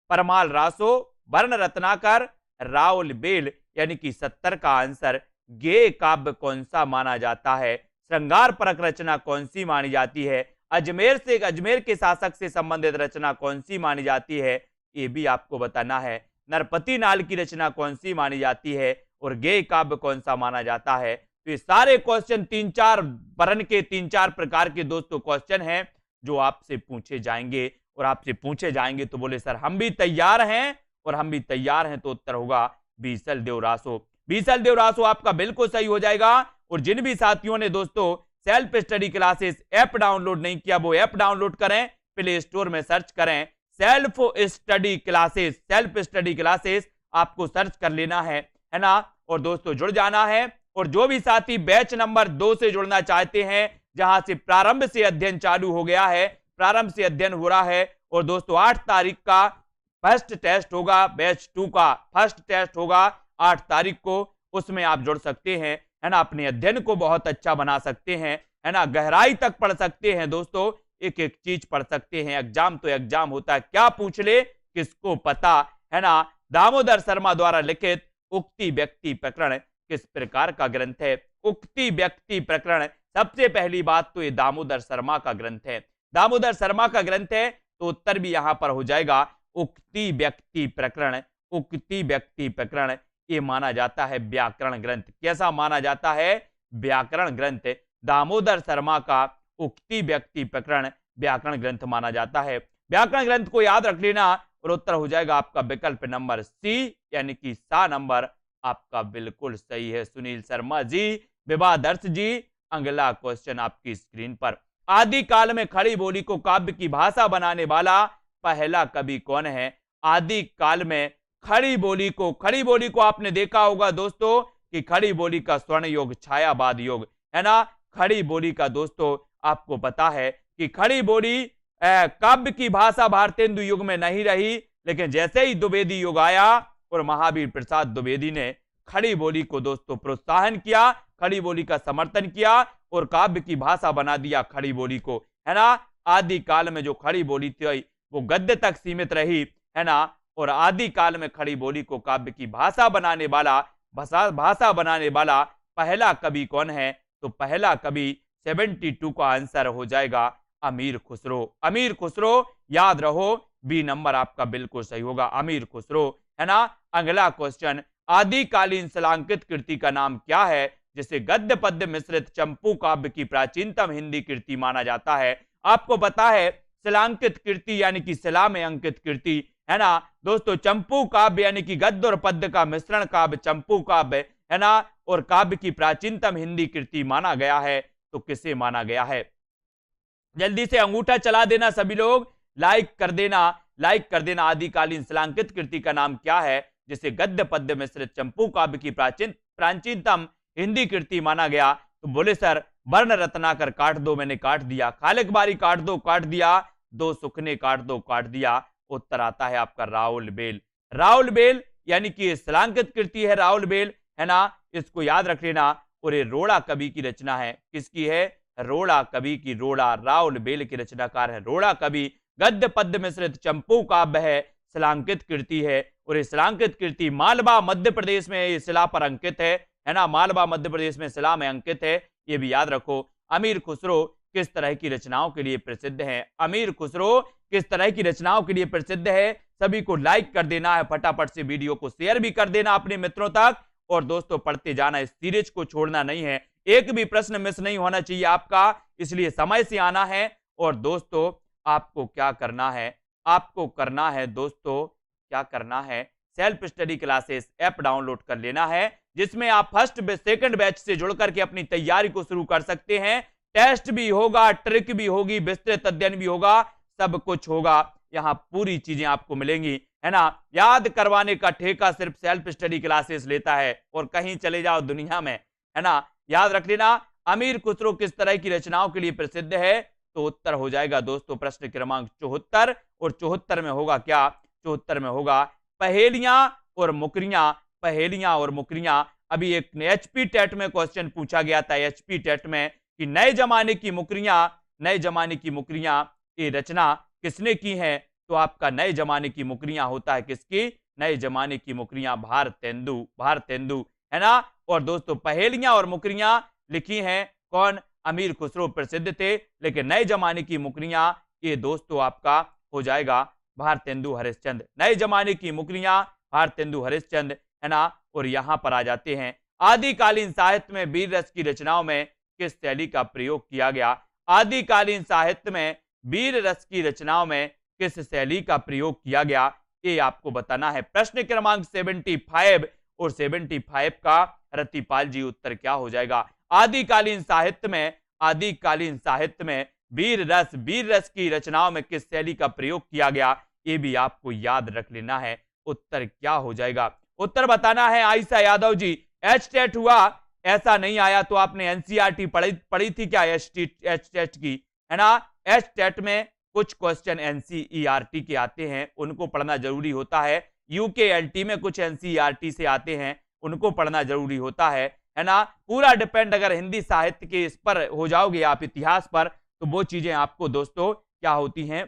परमाल रासो, वर्ण रत्नाकर, राउल बेल, यानी कि 70 का आंसर गे काव्य कौन सा माना जाता है। श्रृंगार परक रचना कौन सी मानी जाती है, अजमेर के शासक से संबंधित रचना कौन सी मानी जाती है, ये भी आपको बताना है। नरपति नाल की रचना कौन सी मानी जाती है, और गे काव्य कौन सा माना जाता है। तो ये सारे क्वेश्चन 3-4 वर्ण के 3-4 प्रकार के दोस्तों क्वेश्चन हैं जो आपसे पूछे जाएंगे, और आपसे पूछे जाएंगे तो बोले सर हम भी तैयार हैं, और हम भी तैयार हैं, तो उत्तर होगा बीसल देव रासो। बीसल देव रासो आपका बिल्कुल सही हो जाएगा। और जिन भी साथियों ने दोस्तों self study classes app download नहीं किया, वो ऐप डाउनलोड करें, प्ले स्टोर में सर्च करें self study classes, self study classes आपको सर्च कर लेना है ना। और दोस्तों जुड़ जाना है। और जो भी साथी बैच नंबर 2 से जुड़ना चाहते हैं, जहां से प्रारंभ से अध्ययन चालू हो गया है, प्रारंभ से अध्ययन हो रहा है, और दोस्तों 8 तारीख का फर्स्ट टेस्ट होगा, बैच 2 का फर्स्ट टेस्ट होगा 8 तारीख को, उसमें आप जुड़ सकते हैं, है ना। अपने अध्ययन को बहुत अच्छा बना सकते हैं, है ना, गहराई तक पढ़ सकते हैं दोस्तों, एक एक चीज पढ़ सकते हैं। एग्जाम तो एग्जाम होता है, क्या पूछ ले किसको पता, है ना। दामोदर शर्मा द्वारा लिखित उक्ति व्यक्ति प्रकरण किस प्रकार का ग्रंथ है, उक्ति व्यक्ति प्रकरण, सबसे पहली बात तो ये दामोदर शर्मा का ग्रंथ है, दामोदर शर्मा का ग्रंथ है, तो उत्तर भी यहां पर हो जाएगा उक्ति व्यक्ति प्रकरण। उक्ति व्यक्ति प्रकरण ये माना जाता है व्याकरण ग्रंथ। कैसा माना जाता है, व्याकरण ग्रंथ। दामोदर शर्मा का उक्ति व्यक्ति प्रकरण व्याकरण ग्रंथ माना जाता है। व्याकरण ग्रंथ को याद रख लेना, और उत्तर हो जाएगा आपका विकल्प नंबर सी, यानी कि सा नंबर आपका बिल्कुल सही है सुनील शर्मा जी, विवादर्श जी। अगला क्वेश्चन आपकी स्क्रीन पर, आदिकाल में खड़ी बोली को काव्य की भाषा बनाने वाला पहला कवि कौन है। आदिकाल में खड़ी बोली को आपने देखा होगा दोस्तों कि खड़ी बोली का स्वर्ण योग छायावाद योग, है ना। खड़ी बोली का दोस्तों आपको पता है कि खड़ी बोली काव्य की भाषा भारतेंदु युग में नहीं रही, लेकिन जैसे ही द्विवेदी युग आया और महावीर प्रसाद द्विवेदी ने खड़ी बोली को दोस्तों प्रोत्साहन किया, खड़ी बोली का समर्थन किया, और काव्य की भाषा बना दिया खड़ी बोली को, है ना। आदिकाल में जो खड़ी बोली थी वो गद्य तक सीमित रही, है ना। और आदिकाल में खड़ी बोली को काव्य की भाषा बनाने वाला पहला कवि कौन है, तो पहला कवि 72 का आंसर हो जाएगा अमीर खुसरो। अमीर खुसरो याद रहो, बी नंबर आपका बिल्कुल सही होगा, अमीर खुसरो, है ना। अगला क्वेश्चन, आदिकालीन शिलांकित कृति का नाम क्या है जिसे गद्य पद्य मिश्रित चंपू काव्य की प्राचीनतम हिंदी कृति माना जाता है। आपको पता है शिलांकित कृति यानी कि शिला में अंकित कृति, है ना दोस्तों। चंपू काव्य यानी कि गद्य और पद्य का मिश्रण काव्य चंपू काव्य, है ना। और काव्य की प्राचीनतम हिंदी कृति माना गया है, तो किसे माना गया है। जल्दी से अंगूठा चला देना सभी लोग, लाइक कर देना। आदिकालीन शिलांकित कृति का नाम क्या है जिसे गद्य पद्य मिश्रित चंपू काव्य की प्राचीनतम हिंदी कृति माना गया। तो बोले सर वर्ण रत्नाकर काट दो, मैंने काट दिया। खालिक बारी काट दो, काट दिया। दो सुखने काट दो, काट दिया। उत्तर आता है आपका राउल बेल। राउल बेल यानी कि शिलांकित कृति है राउल बेल, है ना। इसको याद रख लेना। और ये रोड़ा कवि की रचना है, किसकी है, रोड़ा कवि की। रोड़ा राउल बेल की रचनाकार है रोड़ा कवि। गद्य पद्य मिश्रित चंपू काव्य है, शिलांकित कृति है। और ये शिलांकित कृति मालवा मध्य प्रदेश में ये शिला पर अंकित है ना। मालवा मध्य प्रदेश में शिला में अंकित है, ये भी याद रखो। अमीर खुसरो किस तरह की रचनाओं के लिए प्रसिद्ध है। अमीर खुसरो किस तरह की रचनाओं के लिए प्रसिद्ध है। सभी को लाइक कर देना है, फटाफट से वीडियो को शेयर भी कर देना अपने मित्रों तक, और दोस्तों पढ़ते जाना, इस सीरीज को छोड़ना नहीं है, एक भी प्रश्न मिस नहीं होना चाहिए आपका, इसलिए समय से आना है। और दोस्तों आपको क्या करना है, आपको करना है दोस्तों, क्या करना है, self study classes app download कर लेना है, जिसमें आप फर्स्ट सेकंड बैच से जुड़ करके अपनी तैयारी को शुरू कर सकते हैं। टेस्ट भी होगा, ट्रिक भी होगी, विस्तृत अध्ययन भी होगा, सब कुछ होगा, यहाँ पूरी चीजें आपको मिलेंगी, है ना। याद करवाने का ठेका सिर्फ सेल्फ स्टडी क्लासेस लेता है, और कहीं चले जाओ दुनिया में, है ना। याद रख लेना, अमीर खुसरो किस तरह की रचनाओं के लिए प्रसिद्ध है, तो उत्तर हो जाएगा दोस्तों प्रश्न क्रमांक 74। और 74 में होगा क्या, 74 में होगा पहेलियां और मुकरियां, पहेलियां और मुकरियां। अभी एक एचपी टेट में क्वेश्चन पूछा गया था, एचपी टेट में, कि नए जमाने की मुकरियां, नए जमाने की मुकरियां ये रचना किसने की है, तो आपका नए जमाने की मुकरियां होता है किसकी, नए जमाने की मुकरियां भारतेंदु, भारतेंदु, है ना। और दोस्तों पहेलियां और मुकरियां लिखी हैं कौन, अमीर खुसरो प्रसिद्ध थे, लेकिन नए जमाने की मुकरियां ये दोस्तों आपका हो जाएगा भारतेंदु हरिश्चंद्र, नए जमाने की मुकरियां भारतेंदु हरिश्चंद्र, है ना। और यहां पर आ जाते हैं, आदिकालीन साहित्य में वीर रस की रचनाओं में किस शैली का प्रयोग किया गया, आदिकालीन साहित्य में वीर रस की रचनाओं में किस शैली का प्रयोग किया गया, ये आपको बताना है। प्रश्न क्रमांक 75 और 75 का रतिपाल जी उत्तर क्या हो जाएगा, आदिकालीन साहित्य में, आदिकालीन साहित्य में वीर रस की रचनाओं में किस शैली का प्रयोग किया गया, ये भी आपको याद रख लेना है। उत्तर क्या हो जाएगा, उत्तर बताना है। आयशा यादव जी, एच टेट हुआ, ऐसा नहीं आया तो आपने एनसीईआरटी पढ़ी थी क्या, एच टेट की, है ना। एच टेट में कुछ क्वेश्चन एनसीईआरटी के आते हैं, उनको पढ़ना जरूरी होता है। यूकेएलटी में कुछ एनसीईआरटी से आते हैं, उनको पढ़ना जरूरी होता है ना। पूरा डिपेंड अगर हिंदी साहित्य के इस पर हो जाओगे आप, इतिहास पर, तो वो चीजें आपको दोस्तों क्या होती हैं,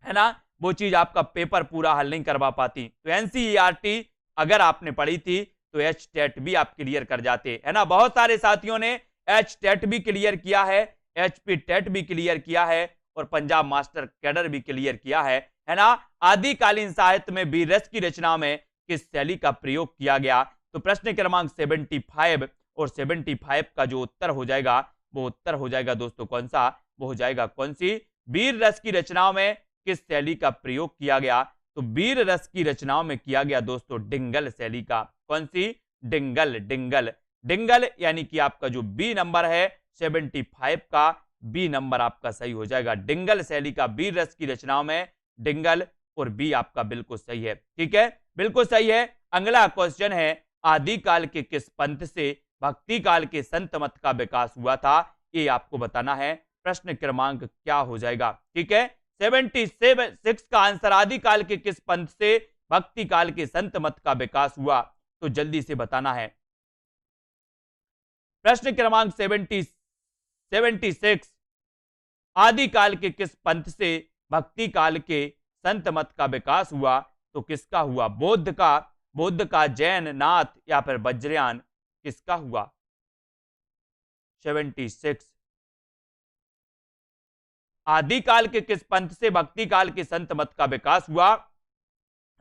है ना, वो चीज आपका पेपर पूरा हल नहीं करवा पाती। तो एनसीईआरटी अगर आपने पढ़ी थी तो एच टेट भी आप क्लियर कर जाते, है ना। बहुत सारे साथियों ने एच टेट भी क्लियर किया है, एचपी टेट भी क्लियर किया है, और पंजाब मास्टर कैडर भी क्लियर किया है ना। आदिकालीन साहित्य में वीर रस की रचना में किस शैली का प्रयोग किया गया, तो प्रश्न क्रमांक 75 और 75 का जो उत्तर हो जाएगा, वो उत्तर हो जाएगा दोस्तों कौन सा, वो हो जाएगा कौन सी, वीर रस की रचनाओं में किस शैली का प्रयोग किया गया, तो वीर रस की रचनाओं में किया गया दोस्तों डिंगल शैली का, कौन सी, डिंगल, डिंगल, डिंगल, यानी कि आपका जो बी नंबर है 75 का बी नंबर आपका सही हो जाएगा। डिंगल शैली का वीर रस की रचनाओं में डिंगल, और बी आपका बिल्कुल सही है, ठीक है, बिल्कुल सही है। अगला क्वेश्चन है, आदिकाल के किस पंथ से भक्ति काल के संत मत का विकास हुआ था, ये आपको बताना है। प्रश्न क्रमांक क्या हो जाएगा, ठीक है, 76 का आंसर, आदिकाल के किस पंथ से भक्ति काल के संत मत का विकास हुआ, तो जल्दी से बताना है। प्रश्न क्रमांक 76, आदिकाल के किस पंथ से भक्ति काल के संत मत का विकास हुआ, तो किसका हुआ, बौद्ध का, जैन, नाथ या फिर वज्रयान, किसका हुआ। 76, आदिकाल के किस पंथ से भक्ति काल के संत मत का विकास हुआ,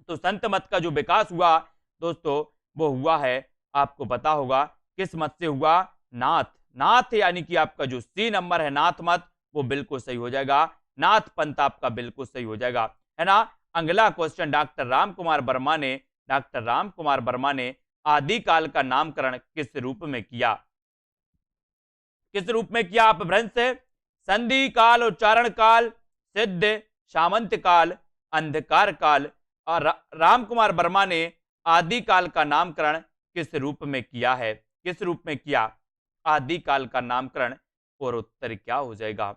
तो संत मत का जो विकास हुआ दोस्तों वो हुआ है, आपको पता होगा किस मत से हुआ, नाथ, नाथ यानी कि आपका जो सी नंबर है नाथ मत, वो बिल्कुल सही हो जाएगा, नाथ पंथ आपका बिल्कुल सही हो जाएगा, है ना। अगला क्वेश्चन, डॉक्टर रामकुमार वर्मा ने आदिकाल का नामकरण किस रूप में किया, किस रूप में किया, आप भ्रंश से, संधि काल, उच्चारण काल, सिद्ध, सामंत काल, अंधकार काल, और रामकुमार वर्मा ने आदिकाल का नामकरण किस रूप में किया है, किस रूप में किया आदिकाल का नामकरण, और उत्तर क्या हो जाएगा,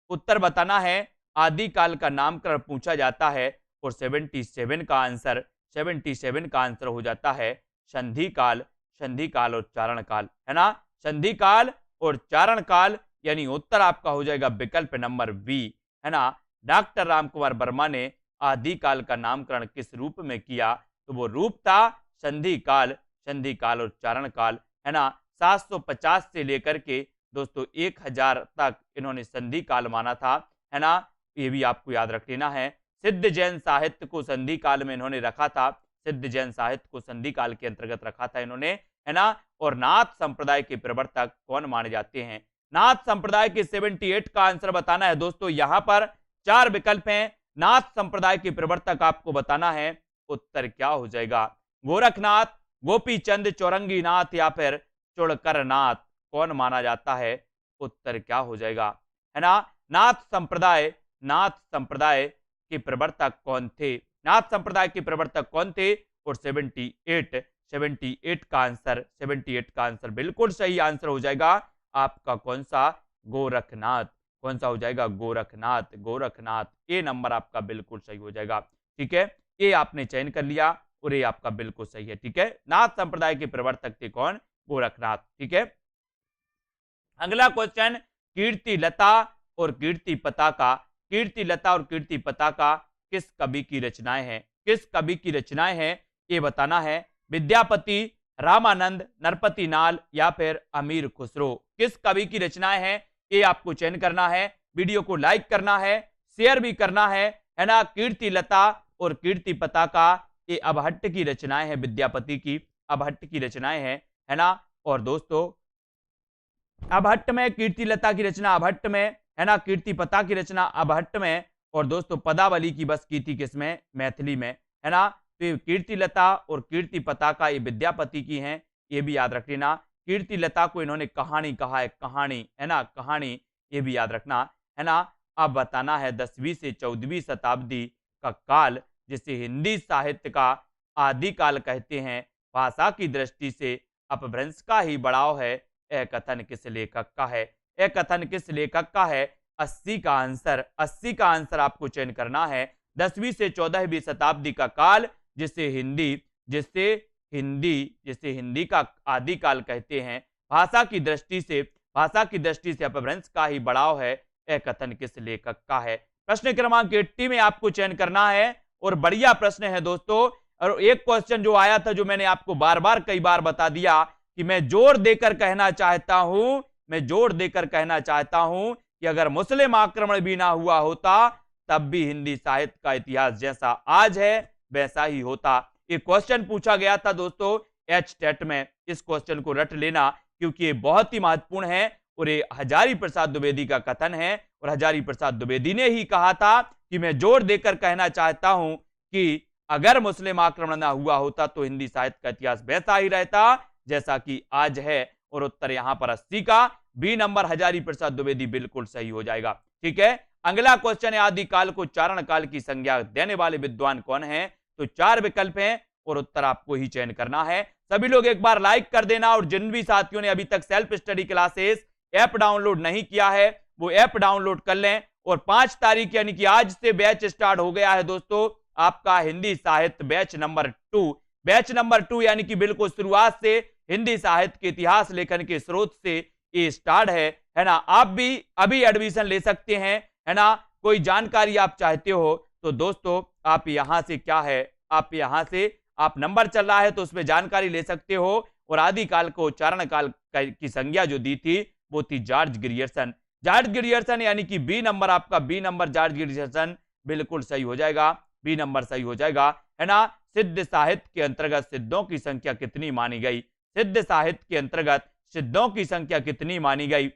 उत्तर बताना है। आदिकाल का नामकरण पूछा जाता है, और 77 का आंसर, 77 का आंसर हो जाता है संधि काल, संधि काल और चारण काल, है ना, संधि काल और चारण काल, यानी उत्तर आपका हो जाएगा विकल्प नंबर बी, है ना। डॉक्टर रामकुमार वर्मा ने आदिकाल का नामकरण किस रूप में किया, तो वो रूप था संधि काल, संधि काल और चारण काल, है ना। 750 से लेकर के दोस्तों 1000 तक इन्होंने संधि काल माना था, है ना, ये भी आपको याद रख लेना है। सिद्ध जैन साहित्य को संधि काल में इन्होंने रखा था, सिद्ध जैन साहित्य को संधि काल के अंतर्गत रखा था इन्होंने, है ना। और नाथ संप्रदाय के प्रवर्तक कौन माने जाते हैं? नाथ संप्रदाय के 78 का आंसर बताना है दोस्तों। यहां पर 4 विकल्प हैं, नाथ संप्रदाय के प्रवर्तक आपको बताना है। उत्तर क्या हो जाएगा? गोरखनाथ, गोपीचंद चौरंगीनाथ या फिर चुड़करनाथ कौन माना जाता है? उत्तर क्या हो जाएगा, है ना। नाथ संप्रदाय के प्रवर्तक कौन थे? नाथ संप्रदाय के प्रवर्तक कौन थे? और 78 का आंसर बिल्कुल सही आंसर हो जाएगा आपका कौन सा? गोरखनाथ। कौन सा हो जाएगा? गोरखनाथ। ए नंबर आपका बिल्कुल सही हो जाएगा। ठीक है, ये आपने चयन कर लिया और ये आपका बिल्कुल सही है। ठीक है, नाथ संप्रदाय के प्रवर्तक थे कौन? गोरखनाथ। ठीक है, अगला क्वेश्चन, कीर्ति लता और कीर्ति पताका किस कवि की रचनाएं हैं? किस कवि की रचनाएं हैं ये बताना है। विद्यापति, रामानंद, नरपति नाल या फिर अमीर खुसरो, किस कवि की रचनाएं हैं ये आपको चयन करना है। वीडियो को लाइक करना है, शेयर भी करना है ना। कीर्ति लता और कीर्ति पताका ये अबहट्ट की रचनाएं हैं, विद्यापति की अबहट्ट की रचनाएं हैं, है ना। और दोस्तों अबहट्ट में कीर्ति लता की रचना अबहट्ट में, है ना। कीर्ति पता की रचना अबहट्ट में। और दोस्तों पदावली की बस की थी किसमें? मैथिली में, है ना। तो कीर्ति लता और कीर्ति पताका ये विद्यापति की हैं, ये भी याद रख लेना। कीर्ति लता को इन्होंने कहानी कहा है, कहानी, है ना, कहानी, ये भी याद रखना, है ना। अब बताना है 10वीं से 14वीं शताब्दी का काल जिसे हिंदी साहित्य का आदि काल कहते हैं, भाषा की दृष्टि से अपभ्रंश का ही बढ़ाव है। यह कथन किस लेखक का है? यह कथन किस लेखक का है? 80 का आंसर आपको चयन करना है। 10वीं से 14वीं शताब्दी का काल जिसे हिंदी का आदि काल कहते हैं, भाषा की दृष्टि से अपभ्रंश का ही बढ़ाव है। यह कथन किस लेखक का है? प्रश्न क्रमांक 80 में आपको चयन करना है और बढ़िया प्रश्न है दोस्तों। और एक क्वेश्चन जो आया था, जो मैंने आपको कई बार बता दिया कि मैं जोर देकर कहना चाहता हूं कि अगर मुस्लिम आक्रमण भी ना हुआ होता तब भी हिंदी साहित्य का इतिहास जैसा आज है वैसा ही होता। ये क्वेश्चन पूछा गया था दोस्तों एचटेट में। इस क्वेश्चन को रट लेना क्योंकि ये बहुत ही महत्वपूर्ण है और ये हजारी प्रसाद द्विवेदी का कथन है। और हजारी प्रसाद द्विवेदी ने ही कहा था कि मैं जोर देकर कहना चाहता हूं कि अगर मुस्लिम आक्रमण ना हुआ होता तो हिंदी साहित्य का इतिहास वैसा ही रहता जैसा कि आज है। और उत्तर यहां पर 80 का बी नंबर हजारी प्रसाद द्विवेदी बिल्कुल सही हो जाएगा। ठीक है, अगला क्वेश्चन है आदिकाल को चारण काल की संज्ञा देने वाले विद्वान कौन है? तो 4 विकल्प हैं और उत्तर आपको ही चयन करना है। सभी लोग एक बार लाइक कर देना और जिन भी साथियों ने अभी तक self study classes app download नहीं किया है वो ऐप डाउनलोड कर लें। और 5 तारीख यानी कि आज से बैच स्टार्ट हो गया है दोस्तों आपका हिंदी साहित्य बैच नंबर 2 यानी कि बिल्कुल शुरुआत से हिंदी साहित्य के इतिहास लेखन के स्रोत से ये स्टार्ट है ना। आप भी अभी एडमिशन ले सकते हैं, है ना। कोई जानकारी आप चाहते हो तो दोस्तों आप यहां से आप नंबर चल रहा है तो उसमें जानकारी ले सकते हो। और आदिकाल को चारण काल की संज्ञा जो दी थी वो थी जॉर्ज ग्रियर्सन यानी कि बी नंबर आपका जॉर्ज ग्रियर्सन बिल्कुल सही हो जाएगा। बी नंबर सही हो जाएगा, है ना। सिद्ध साहित्य के अंतर्गत सिद्धों की संख्या कितनी मानी गई? सिद्ध साहित्य के अंतर्गत सिद्धों की संख्या कितनी मानी गई?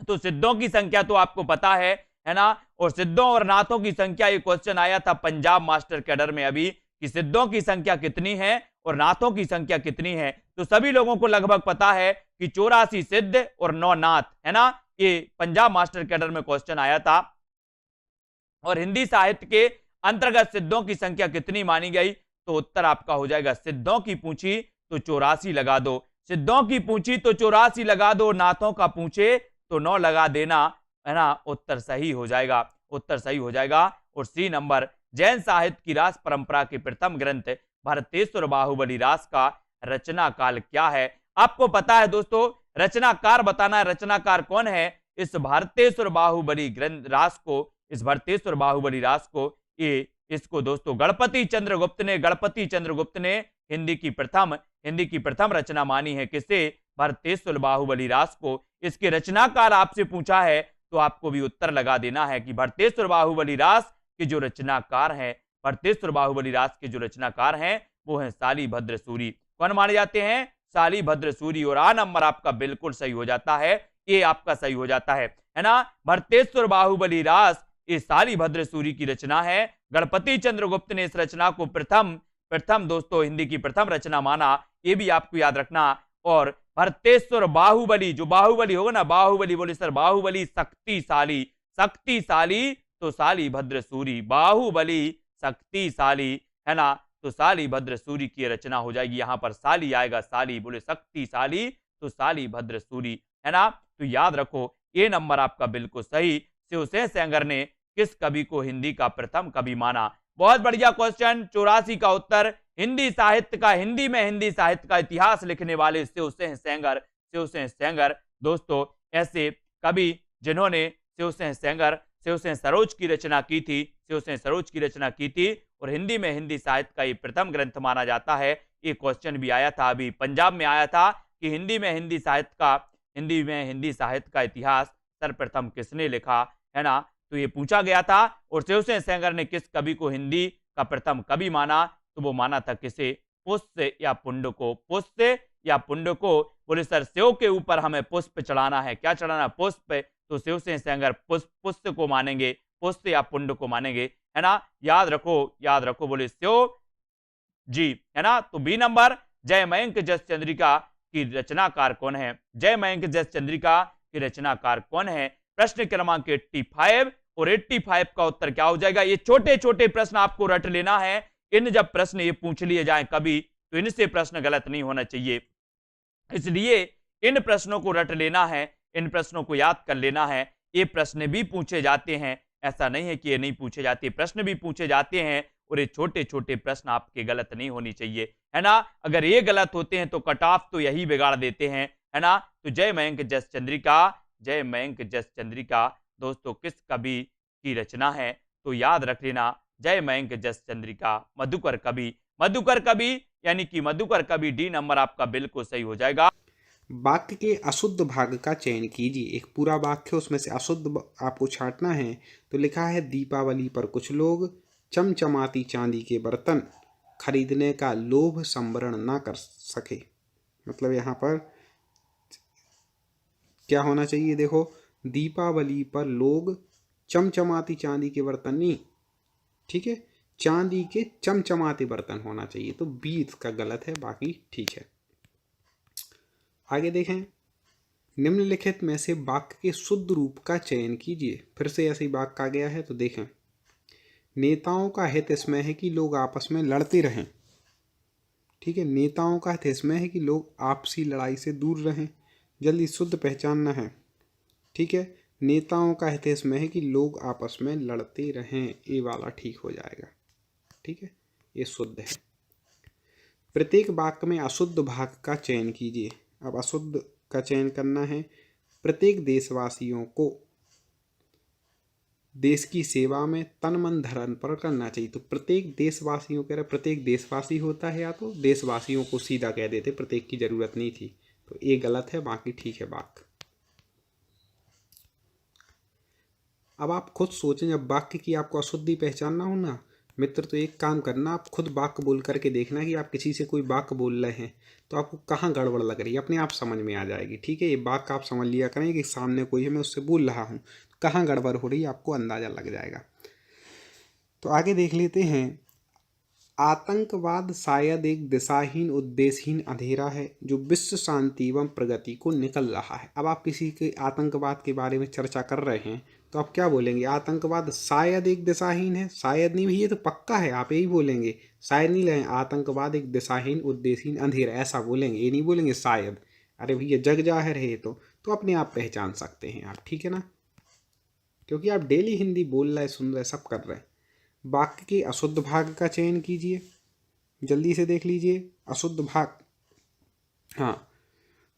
तो सिद्धों की संख्या तो आपको पता है ना। और सिद्धों और नाथों की संख्या, ये क्वेश्चन आया था पंजाब मास्टर कैडर में अभी कि सिद्धों की संख्या कितनी है और नाथों की संख्या कितनी है। तो सभी लोगों को लगभग पता है कि 84 सिद्ध और 9 नाथ, है ना। ये पंजाब मास्टर कैडर में क्वेश्चन आया था। और हिंदी साहित्य के अंतर्गत सिद्धों की संख्या कितनी मानी गई? तो उत्तर आपका हो जाएगा सिद्धों की पूछी तो 84 लगा दो, सिद्धों की पूछी तो 84 लगा दो, नाथों का पूछे तो 9 लगा देना, है ना। उत्तर सही हो जाएगा। और सी नंबर जैन साहित्य की रास परंपरा के प्रथम ग्रंथ भरतेश्वर बाहुबली रास का रचना काल क्या है? आपको पता है दोस्तों, रचनाकार बताना है, रचनाकार कौन है इस भरतेश्वर बाहुबली रास को? इसको दोस्तों गणपति चंद्रगुप्त ने हिंदी की प्रथम रचना मानी है। किसे? भरतेश्वर बाहुबली रास को। इसके रचनाकार आपसे पूछा है तो आपको भी उत्तर लगा देना है कि भरतेश्वर बाहुबली रास के जो रचनाकार हैं वो है शालिभद्र सूरी। कौन माने जाते हैं? शालिभद्र सूरी। और आ नंबर आपका बिल्कुल सही हो जाता है, ये आपका सही हो जाता है ना। भरतेश्वर बाहुबली रास ये शालिभद्र सूरी की रचना है। गणपति चंद्रगुप्त ने इस रचना को प्रथम प्रथम दोस्तों हिंदी की प्रथम रचना माना, ये भी आपको याद रखना। और भरतेश्वर बाहुबली, जो बाहुबली होगा ना, बाहुबली बोले सर, बाहुबली शक्तिशाली, शक्तिशाली तो शालिभद्र सूरी, बाहुबली शक्तिशाली, है ना। तो शालिभद्र सूरी की रचना हो जाएगी, यहां पर शाली आएगा, शाली बोले शक्तिशाली तो शालिभद्र सूरी, है ना। तो याद रखो ये नंबर आपका बिल्कुल सही। शिवसेन सेंगर ने किस कवि को हिंदी का प्रथम कवि माना? बहुत बढ़िया क्वेश्चन। 84 का उत्तर हिंदी साहित्य का, हिंदी में हिंदी साहित्य का इतिहास लिखने वाले शिवसेन सेंगर, शिवसेन सेंगर। दोस्तों ऐसे कवि जिन्होंने शिवसेन सेंगर, शिवसेन सरोज की रचना की थी, शिवसेन सरोज की रचना की थी और हिंदी में हिंदी साहित्य का ये प्रथम ग्रंथ माना जाता है। ये क्वेश्चन भी आया था, अभी पंजाब में आया था कि हिंदी में हिंदी साहित्य का, हिंदी में हिंदी साहित्य का इतिहास सर्वप्रथम किसने लिखा, है ना। तो ये पूछा गया था। और शिवसेन सेंगर ने किस कवि को हिंदी का प्रथम कवि माना? तो वो माना था किसे? पुष्य या पुंड को। पुष्य या पुंड को। बोले सर सेव के ऊपर हमें पुष्प चढ़ाना है, क्या चढ़ाना? पुष्प। तो शिवसेन सेंगर पुष्य को मानेंगे, पुष्य या पुंड को मानेंगे, है ना। याद रखो, याद रखो, बोले सेव जी, है ना। तो बी नंबर जय मयंक जस चंद्रिका की रचनाकार कौन है? जय मयंक जस चंद्रिका की रचनाकार कौन है? प्रश्न क्रमांक 85 और 85 का उत्तर क्या हो जाएगा? ये छोटे छोटे प्रश्न आपको रट लेना है। इन जब प्रश्न ये पूछ लिए जाएं कभी, तो इनसे प्रश्न गलत नहीं होना चाहिए, इसलिए इन प्रश्नों को रट लेना है, इन प्रश्नों को याद कर लेना है। ये प्रश्न भी पूछे जाते हैं, ऐसा नहीं है कि ये नहीं पूछे जाते, प्रश्न भी पूछे जाते हैं और ये छोटे छोटे प्रश्न आपके गलत नहीं होनी चाहिए, है ना। अगर ये गलत होते हैं तो कट ऑफ तो यही बिगाड़ देते हैं, है ना। तो जय मयंक जस चंद्रिका, जय मयंक जस चंद्रिका दोस्तों किस कवि की रचना है? तो याद रख लेना, जय मयंक जस चंद्रिका मधुकर कवि, मधुकर कवि यानी कि मधुकर कवि। डी नंबर आपका बिल्कुल सही हो जाएगा। वाक्य के अशुद्ध भाग का चयन कीजिए। एक पूरा वाक्य, उसमें से अशुद्ध आपको छांटना है। तो लिखा है दीपावली पर कुछ लोग चमचमाती चांदी के बर्तन खरीदने का लोभ संवरण ना कर सके। मतलब यहाँ पर क्या होना चाहिए? देखो, दीपावली पर लोग चमचमाती चांदी के बर्तन नहीं, ठीक है, चांदी के चमचमाते बर्तन होना चाहिए। तो बी इसका गलत है, बाकी ठीक है। आगे देखें, निम्नलिखित में से वाक्य के शुद्ध रूप का चयन कीजिए। फिर से ऐसे ही वाक्य आ गया है, तो देखें, नेताओं का हित इसमें है कि लोग आपस में लड़ते रहें, ठीक है, नेताओं का हित इसमें है कि लोग आपसी लड़ाई से दूर रहें, जल्दी शुद्ध पहचानना है, ठीक है। नेताओं का हित इसमें है कि लोग आपस में लड़ते रहें, ये वाला ठीक हो जाएगा, ठीक है, ये शुद्ध है। प्रत्येक वाक्य में अशुद्ध भाग का चयन कीजिए। अब अशुद्ध का चयन करना है। प्रत्येक देशवासियों को देश की सेवा में तन मन धन पर करना चाहिए। तो प्रत्येक देशवासियों कह रहे, प्रत्येक देशवासी होता है, या तो देशवासियों को सीधा कह देते, प्रत्येक की जरूरत नहीं थी। तो ये गलत है, बाकी ठीक है वाक्य। अब आप खुद सोचें, जब वाक्य की आपको अशुद्धि पहचानना हो ना मित्र, तो एक काम करना, आप खुद वाक्य बोल करके देखना कि आप किसी से कोई वाक्य बोल रहे हैं तो आपको कहाँ गड़बड़ लग रही है, अपने आप समझ में आ जाएगी, ठीक है। ये वाक्य आप समझ लिया करें कि सामने कोई है, मैं उससे बोल रहा हूँ, कहाँ गड़बड़ हो रही है आपको अंदाजा लग जाएगा। तो आगे देख लेते हैं। आतंकवाद शायद एक दिशाहीन उद्देश्यहीन अंधेरा है जो विश्व शांति एवं प्रगति को निकल रहा है। अब आप किसी के आतंकवाद के बारे में चर्चा कर रहे हैं तो आप क्या बोलेंगे? आतंकवाद शायद एक दिशाहीन है, शायद नहीं भैया, तो पक्का है, आप यही बोलेंगे, शायद नहीं लें, आतंकवाद एक दिशाहीन उद्देश्यहीन अंधेरा, ऐसा बोलेंगे, ये नहीं बोलेंगे शायद। अरे भैया जग जाहिर है ये तो अपने आप पहचान सकते हैं आप, ठीक है ना, क्योंकि आप डेली हिंदी बोल रहे, सुन रहे, सब कर रहे हैं। वाक्य के अशुद्ध भाग का चयन कीजिए, जल्दी से देख लीजिए अशुद्ध भाग। हाँ,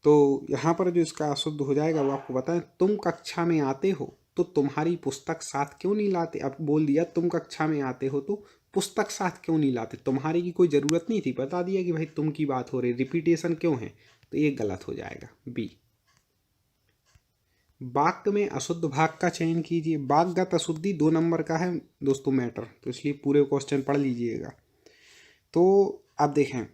तो यहाँ पर जो इसका अशुद्ध हो जाएगा वो आपको बताएं। तुम कक्षा में आते हो तो तुम्हारी पुस्तक साथ क्यों नहीं लाते? अब बोल दिया तुम कक्षा में आते हो तो पुस्तक साथ क्यों नहीं लाते, तुम्हारी की कोई ज़रूरत नहीं थी, बता दिया कि भाई तुम की बात हो रही, रिपीटेशन क्यों है, तो ये गलत हो जाएगा बी। वाक्य में अशुद्ध भाग का चयन कीजिए। वाक्यगत अशुद्धि 2 नंबर का है दोस्तों मैटर, तो इसलिए पूरे क्वेश्चन पढ़ लीजिएगा। तो अब देखें,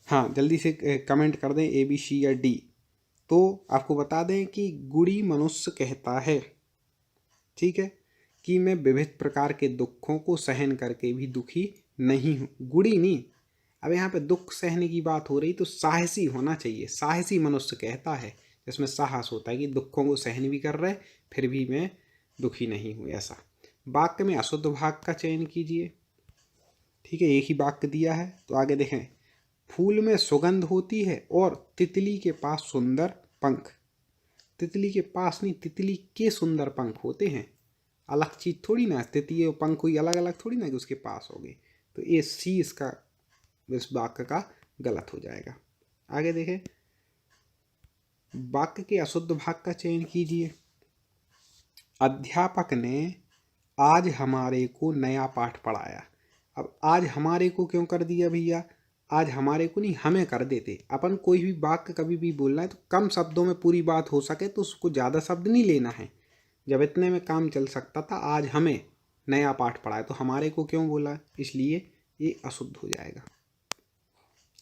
हाँ जल्दी से कमेंट कर दें A B C या D। तो आपको बता दें कि गुड़ी मनुष्य कहता है, ठीक है, कि मैं विविध प्रकार के दुखों को सहन करके भी दुखी नहीं हूँ। गुड़ी नहीं, अब यहाँ पे दुख सहने की बात हो रही तो साहसी होना चाहिए। साहसी मनुष्य कहता है, जिसमें साहस होता है कि दुखों को सहन भी कर रहे फिर भी मैं दुखी नहीं हूँ, ऐसा। वाक्य में अशुद्ध भाग का चयन कीजिए, ठीक है, एक ही वाक्य दिया है। तो आगे देखें, फूल में सुगंध होती है और तितली के पास सुंदर पंख। तितली के पास नहीं, तितली के सुंदर पंख होते हैं, अलग चीज थोड़ी ना, तितली और पंख कोई अलग अलग थोड़ी ना कि उसके पास होंगे। तो ये सी इसका इस वाक्य का गलत हो जाएगा। आगे देखें, वाक्य के अशुद्ध भाग का चयन कीजिए। अध्यापक ने आज हमारे को नया पाठ पढ़ाया। अब आज हमारे को क्यों कर दिया भैया? आज हमारे को नहीं, हमें कर देते। अपन कोई भी वाक्य कभी भी बोलना है तो कम शब्दों में पूरी बात हो सके तो उसको ज़्यादा शब्द नहीं लेना है। जब इतने में काम चल सकता था, आज हमें नया पाठ पढ़ाया, तो हमारे को क्यों बोला, इसलिए ये अशुद्ध हो जाएगा।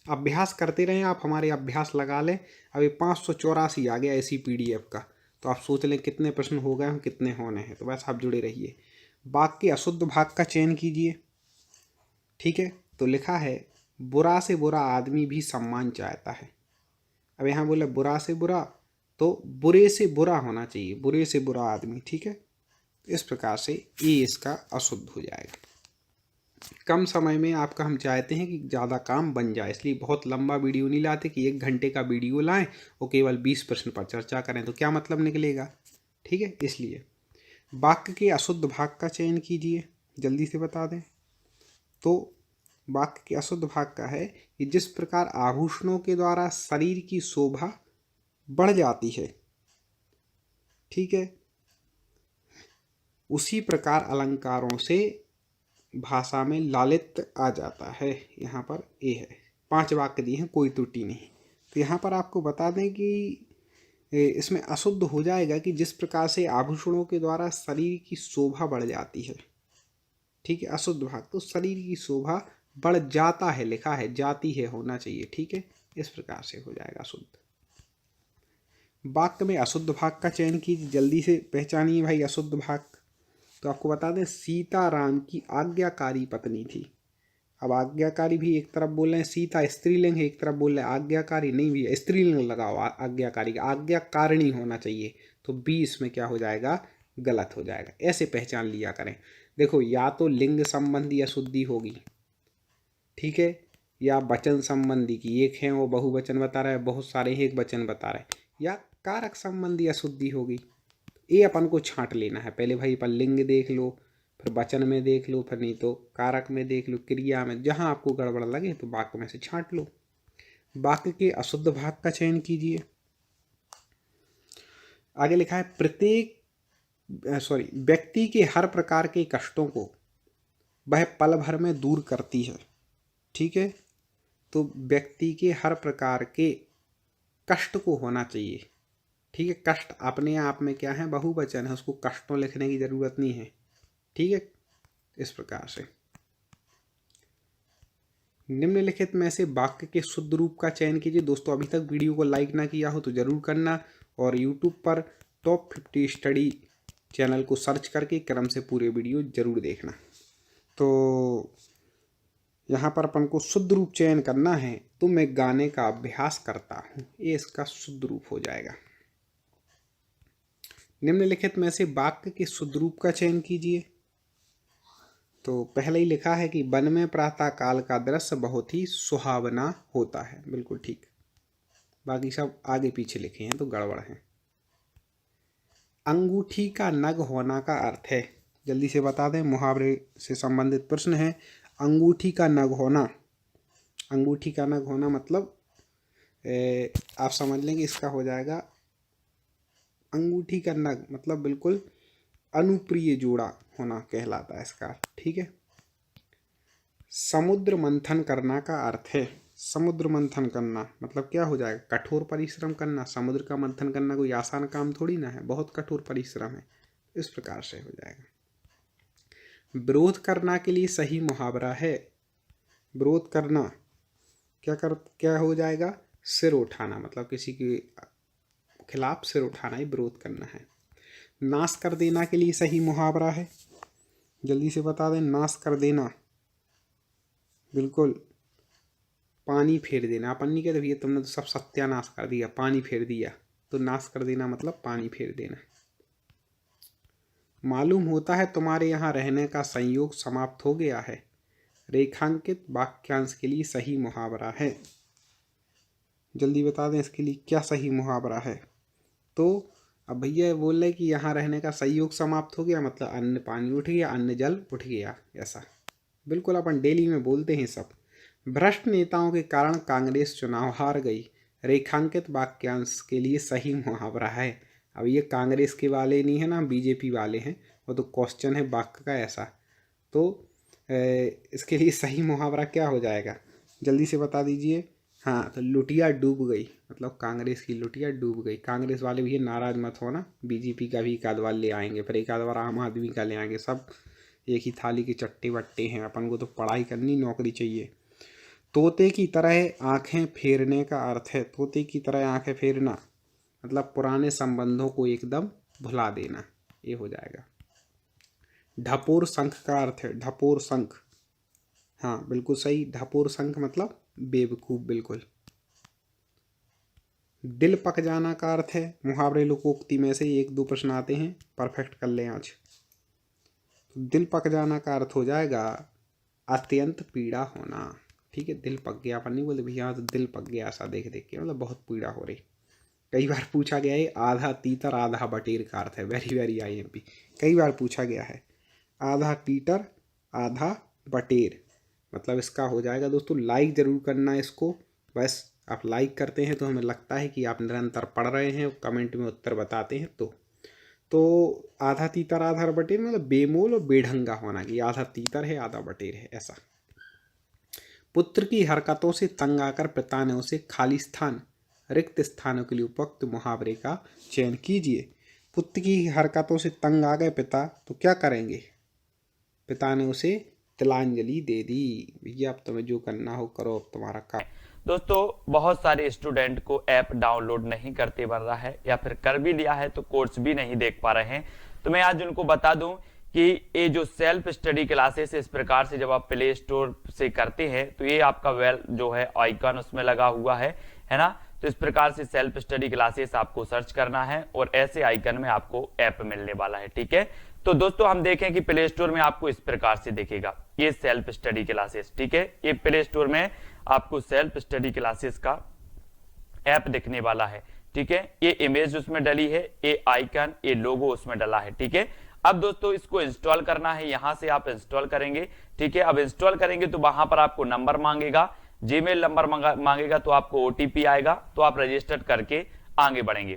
अभ्यास करते रहें आप, हमारे अभ्यास लगा लें। अभी 584 आ गया इसी PDF का, तो आप सोच लें कितने प्रश्न हो गए हैं, कितने होने हैं। तो बस आप जुड़े रहिए। वाक्य के अशुद्ध भाग का चयन कीजिए, ठीक है। तो लिखा है, बुरा से बुरा आदमी भी सम्मान चाहता है। अब यहाँ बोला बुरा से बुरा, तो बुरे से बुरा होना चाहिए, बुरे से बुरा आदमी, ठीक है। इस प्रकार से ये इसका अशुद्ध हो जाएगा। कम समय में आपका हम चाहते हैं कि ज़्यादा काम बन जाए, इसलिए बहुत लंबा वीडियो नहीं लाते कि 1 घंटे का वीडियो लाएं और केवल 20 प्रश्न पर चर्चा करें, तो क्या मतलब निकलेगा, ठीक है। इसलिए वाक्य के अशुद्ध भाग का चयन कीजिए, जल्दी से बता दें। तो वाक्य के अशुद्ध भाग का है कि जिस प्रकार आभूषणों के द्वारा शरीर की शोभा बढ़ जाती है, ठीक है, उसी प्रकार अलंकारों से भाषा में लालित्य आ जाता है। यहाँ पर ये है, 5 वाक्य दिए हैं, कोई त्रुटि नहीं। तो यहाँ पर आपको बता दें कि इसमें अशुद्ध हो जाएगा कि जिस प्रकार से आभूषणों के द्वारा शरीर की शोभा बढ़ जाती है, ठीक है। अशुद्ध भाग, तो शरीर की शोभा बढ़ जाता है, लिखा है जाती है होना चाहिए, ठीक है। इस प्रकार से हो जाएगा अशुद्ध। वाक्य में अशुद्ध भाग का चयन कीजिए, जल्दी से पहचानिए भाई अशुद्ध भाग। तो आपको बता दें, सीता राम की आज्ञाकारी पत्नी थी। अब आज्ञाकारी भी एक तरफ बोल रहे हैं, सीता स्त्रीलिंग है, एक तरफ बोल रहे हैं आज्ञाकारी, नहीं भी स्त्रीलिंग लगाओ, आज्ञाकारी का आज्ञाकारिणी होना चाहिए। तो 20 में क्या हो जाएगा, गलत हो जाएगा। ऐसे पहचान लिया करें। देखो, या तो लिंग संबंधी अशुद्धि होगी, ठीक है, या वचन संबंधी की एक है वो बहुवचन बता रहा है, बहुत सारे एक वचन बता रहे हैं, या कारक संबंधी अशुद्धि होगी। ये अपन को छांट लेना है पहले भाई। अपन लिंग देख लो, फिर वचन में देख लो, फिर नहीं तो कारक में देख लो, क्रिया में, जहां आपको गड़बड़ लगे तो वाक्य में से छांट लो। वाक्य के अशुद्ध भाग का चयन कीजिए। आगे लिखा है, व्यक्ति के हर प्रकार के कष्टों को वह पल भर में दूर करती है, ठीक है। तो व्यक्ति के हर प्रकार के कष्ट को होना चाहिए, ठीक है। कष्ट अपने आप में क्या है, बहुवचन है, उसको कष्टों लिखने की जरूरत नहीं है, ठीक है। इस प्रकार से निम्नलिखित में से वाक्य के शुद्ध रूप का चयन कीजिए। दोस्तों, अभी तक वीडियो को लाइक ना किया हो तो जरूर करना, और यूट्यूब पर टॉप 50 स्टडी चैनल को सर्च करके क्रम से पूरे वीडियो जरूर देखना। तो यहाँ पर अपन को शुद्ध रूप चयन करना है, तो मैं गाने का अभ्यास करता हूँ, ये इसका शुद्ध रूप हो जाएगा। निम्नलिखित में से वाक्य के शुद्ध रूप का चयन कीजिए। तो पहले ही लिखा है कि वन में प्रातः काल का दृश्य बहुत ही सुहावना होता है, बिल्कुल ठीक। बाकी सब आगे पीछे लिखे हैं तो गड़बड़ है। अंगूठी का नग होना का अर्थ है, जल्दी से बता दें, मुहावरे से संबंधित प्रश्न है। अंगूठी का नग होना, अंगूठी का नग होना मतलब आप समझ लेंगे, इसका हो जाएगा अंगूठी का नग मतलब बिल्कुल अनुप्रिय जोड़ा होना कहलाता है इसका, ठीक है। समुद्र मंथन करना का अर्थ है, समुद्र मंथन करना मतलब क्या हो जाएगा, कठोर परिश्रम करना। समुद्र का मंथन करना कोई आसान काम थोड़ी ना है, बहुत कठोर परिश्रम है। इस प्रकार से हो जाएगा। विरोध करना के लिए सही मुहावरा है, विरोध करना, क्या हो जाएगा, सिर उठाना, मतलब किसी के खिलाफ सिर उठाना ही विरोध करना है। नाश कर देना के लिए सही मुहावरा है, जल्दी से बता दें। नाश कर देना, बिल्कुल पानी फेर देना। अपन नहीं कहते भैया तुमने तो सब सत्यानाश कर दिया, पानी फेर दिया, तो नाश कर देना मतलब पानी फेर देना। मालूम होता है तुम्हारे यहाँ रहने का संयोग समाप्त हो गया है, रेखांकित वाक्यांश के लिए सही मुहावरा है। जल्दी बता दें इसके लिए क्या सही मुहावरा है। तो अब भैया बोल रहे कि यहाँ रहने का संयोग समाप्त हो गया, मतलब अन्न पानी उठ गया, अन्न जल उठ गया, ऐसा बिल्कुल अपन डेली में बोलते हैं सब। भ्रष्ट नेताओं के कारण कांग्रेस चुनाव हार गई, रेखांकित वाक्यांश के लिए सही मुहावरा है। अब ये कांग्रेस के वाले नहीं है ना, बीजेपी वाले हैं, वो तो क्वेश्चन है वाक्य का ऐसा। तो इसके लिए सही मुहावरा क्या हो जाएगा, जल्दी से बता दीजिए। हाँ, तो लुटिया डूब गई, मतलब कांग्रेस की लुटिया डूब गई। कांग्रेस वाले भी नाराज मत होना, बीजेपी का भी एक आध बार ले आएंगे, फिर एक आध बार आम आदमी का ले आएंगे, सब एक ही थाली के चट्टे बट्टे हैं। अपन को तो पढ़ाई करनी, नौकरी चाहिए। तोते की तरह आंखें फेरने का अर्थ है, तोते की तरह आंखें फेरना मतलब पुराने संबंधों को एकदम भुला देना, ये हो जाएगा। ढपोर शंख का अर्थ है, ढपोर शंख, हाँ बिल्कुल सही, ढपोर शंख मतलब बेवकूफ, बिल्कुल। दिल पक जाना का अर्थ है, मुहावरे लोकोक्ति में से 1-2 प्रश्न आते हैं, परफेक्ट कर लें आज। तो दिल पक जाना का अर्थ हो जाएगा अत्यंत पीड़ा होना, ठीक है। दिल पक गया, अपन नहीं बोलते भैया तो दिल पक गया, ऐसा देख देख के, मतलब बहुत पीड़ा हो रही। कई बार पूछा गया है, आधा तीतर आधा बटेर का अर्थ है, वेरी वेरी IMP, कई बार पूछा गया है। आधा तीतर आधा बटेर, मतलब इसका हो जाएगा दोस्तों, लाइक ज़रूर करना इसको, बस आप लाइक करते हैं तो हमें लगता है कि आप निरंतर पढ़ रहे हैं, कमेंट में उत्तर बताते हैं। तो आधा तीतर आधा बटेर मतलब बेमोल और बेढंगा होना, कि आधा तीतर है आधा बटेर है, ऐसा। पुत्र की हरकतों से तंग आकर पिता ने उसे खाली स्थान, रिक्त स्थानों के लिए उपयुक्त मुहावरे का चयन कीजिए। पुत्र की हरकतों से तंग आ गए पिता, तो क्या करेंगे, पिता ने उसे तिलांजलि दे दी, भैया अब तुम्हें जो करना हो करो, अब तुम्हारा काम। दोस्तों बहुत सारे स्टूडेंट को ऐप डाउनलोड नहीं करते बन रहा है, या फिर कर भी लिया है तो कोर्स भी नहीं देख पा रहे हैं। तो मैं आज उनको बता दूं कि ये जो सेल्फ स्टडी क्लासेस इस प्रकार से जब आप प्ले स्टोर से करते हैं तो ये आपका वेल जो है आइकन उसमें लगा हुआ है ना। तो इस प्रकार से सेल्फ स्टडी क्लासेस आपको सर्च करना है और ऐसे आइकन में आपको ऐप मिलने वाला है, ठीक है। तो दोस्तों हम देखें कि प्ले स्टोर में आपको इस प्रकार से दिखेगा ये सेल्फ स्टडी क्लासेस, ठीक है। ये प्ले स्टोर में आपको सेल्फ स्टडी क्लासेस का ऐप दिखने वाला है, ठीक है। ये इमेज उसमें डली है, ये आइकन, ये लोगो उसमें डला है, ठीक है। अब दोस्तों इसको इंस्टॉल करना है, यहां से आप इंस्टॉल करेंगे, ठीक है। अब इंस्टॉल करेंगे तो वहां पर आपको नंबर मांगेगा, जीमेल नंबर मांगेगा, तो आपको OTP आएगा, तो आप रजिस्टर करके आगे बढ़ेंगे।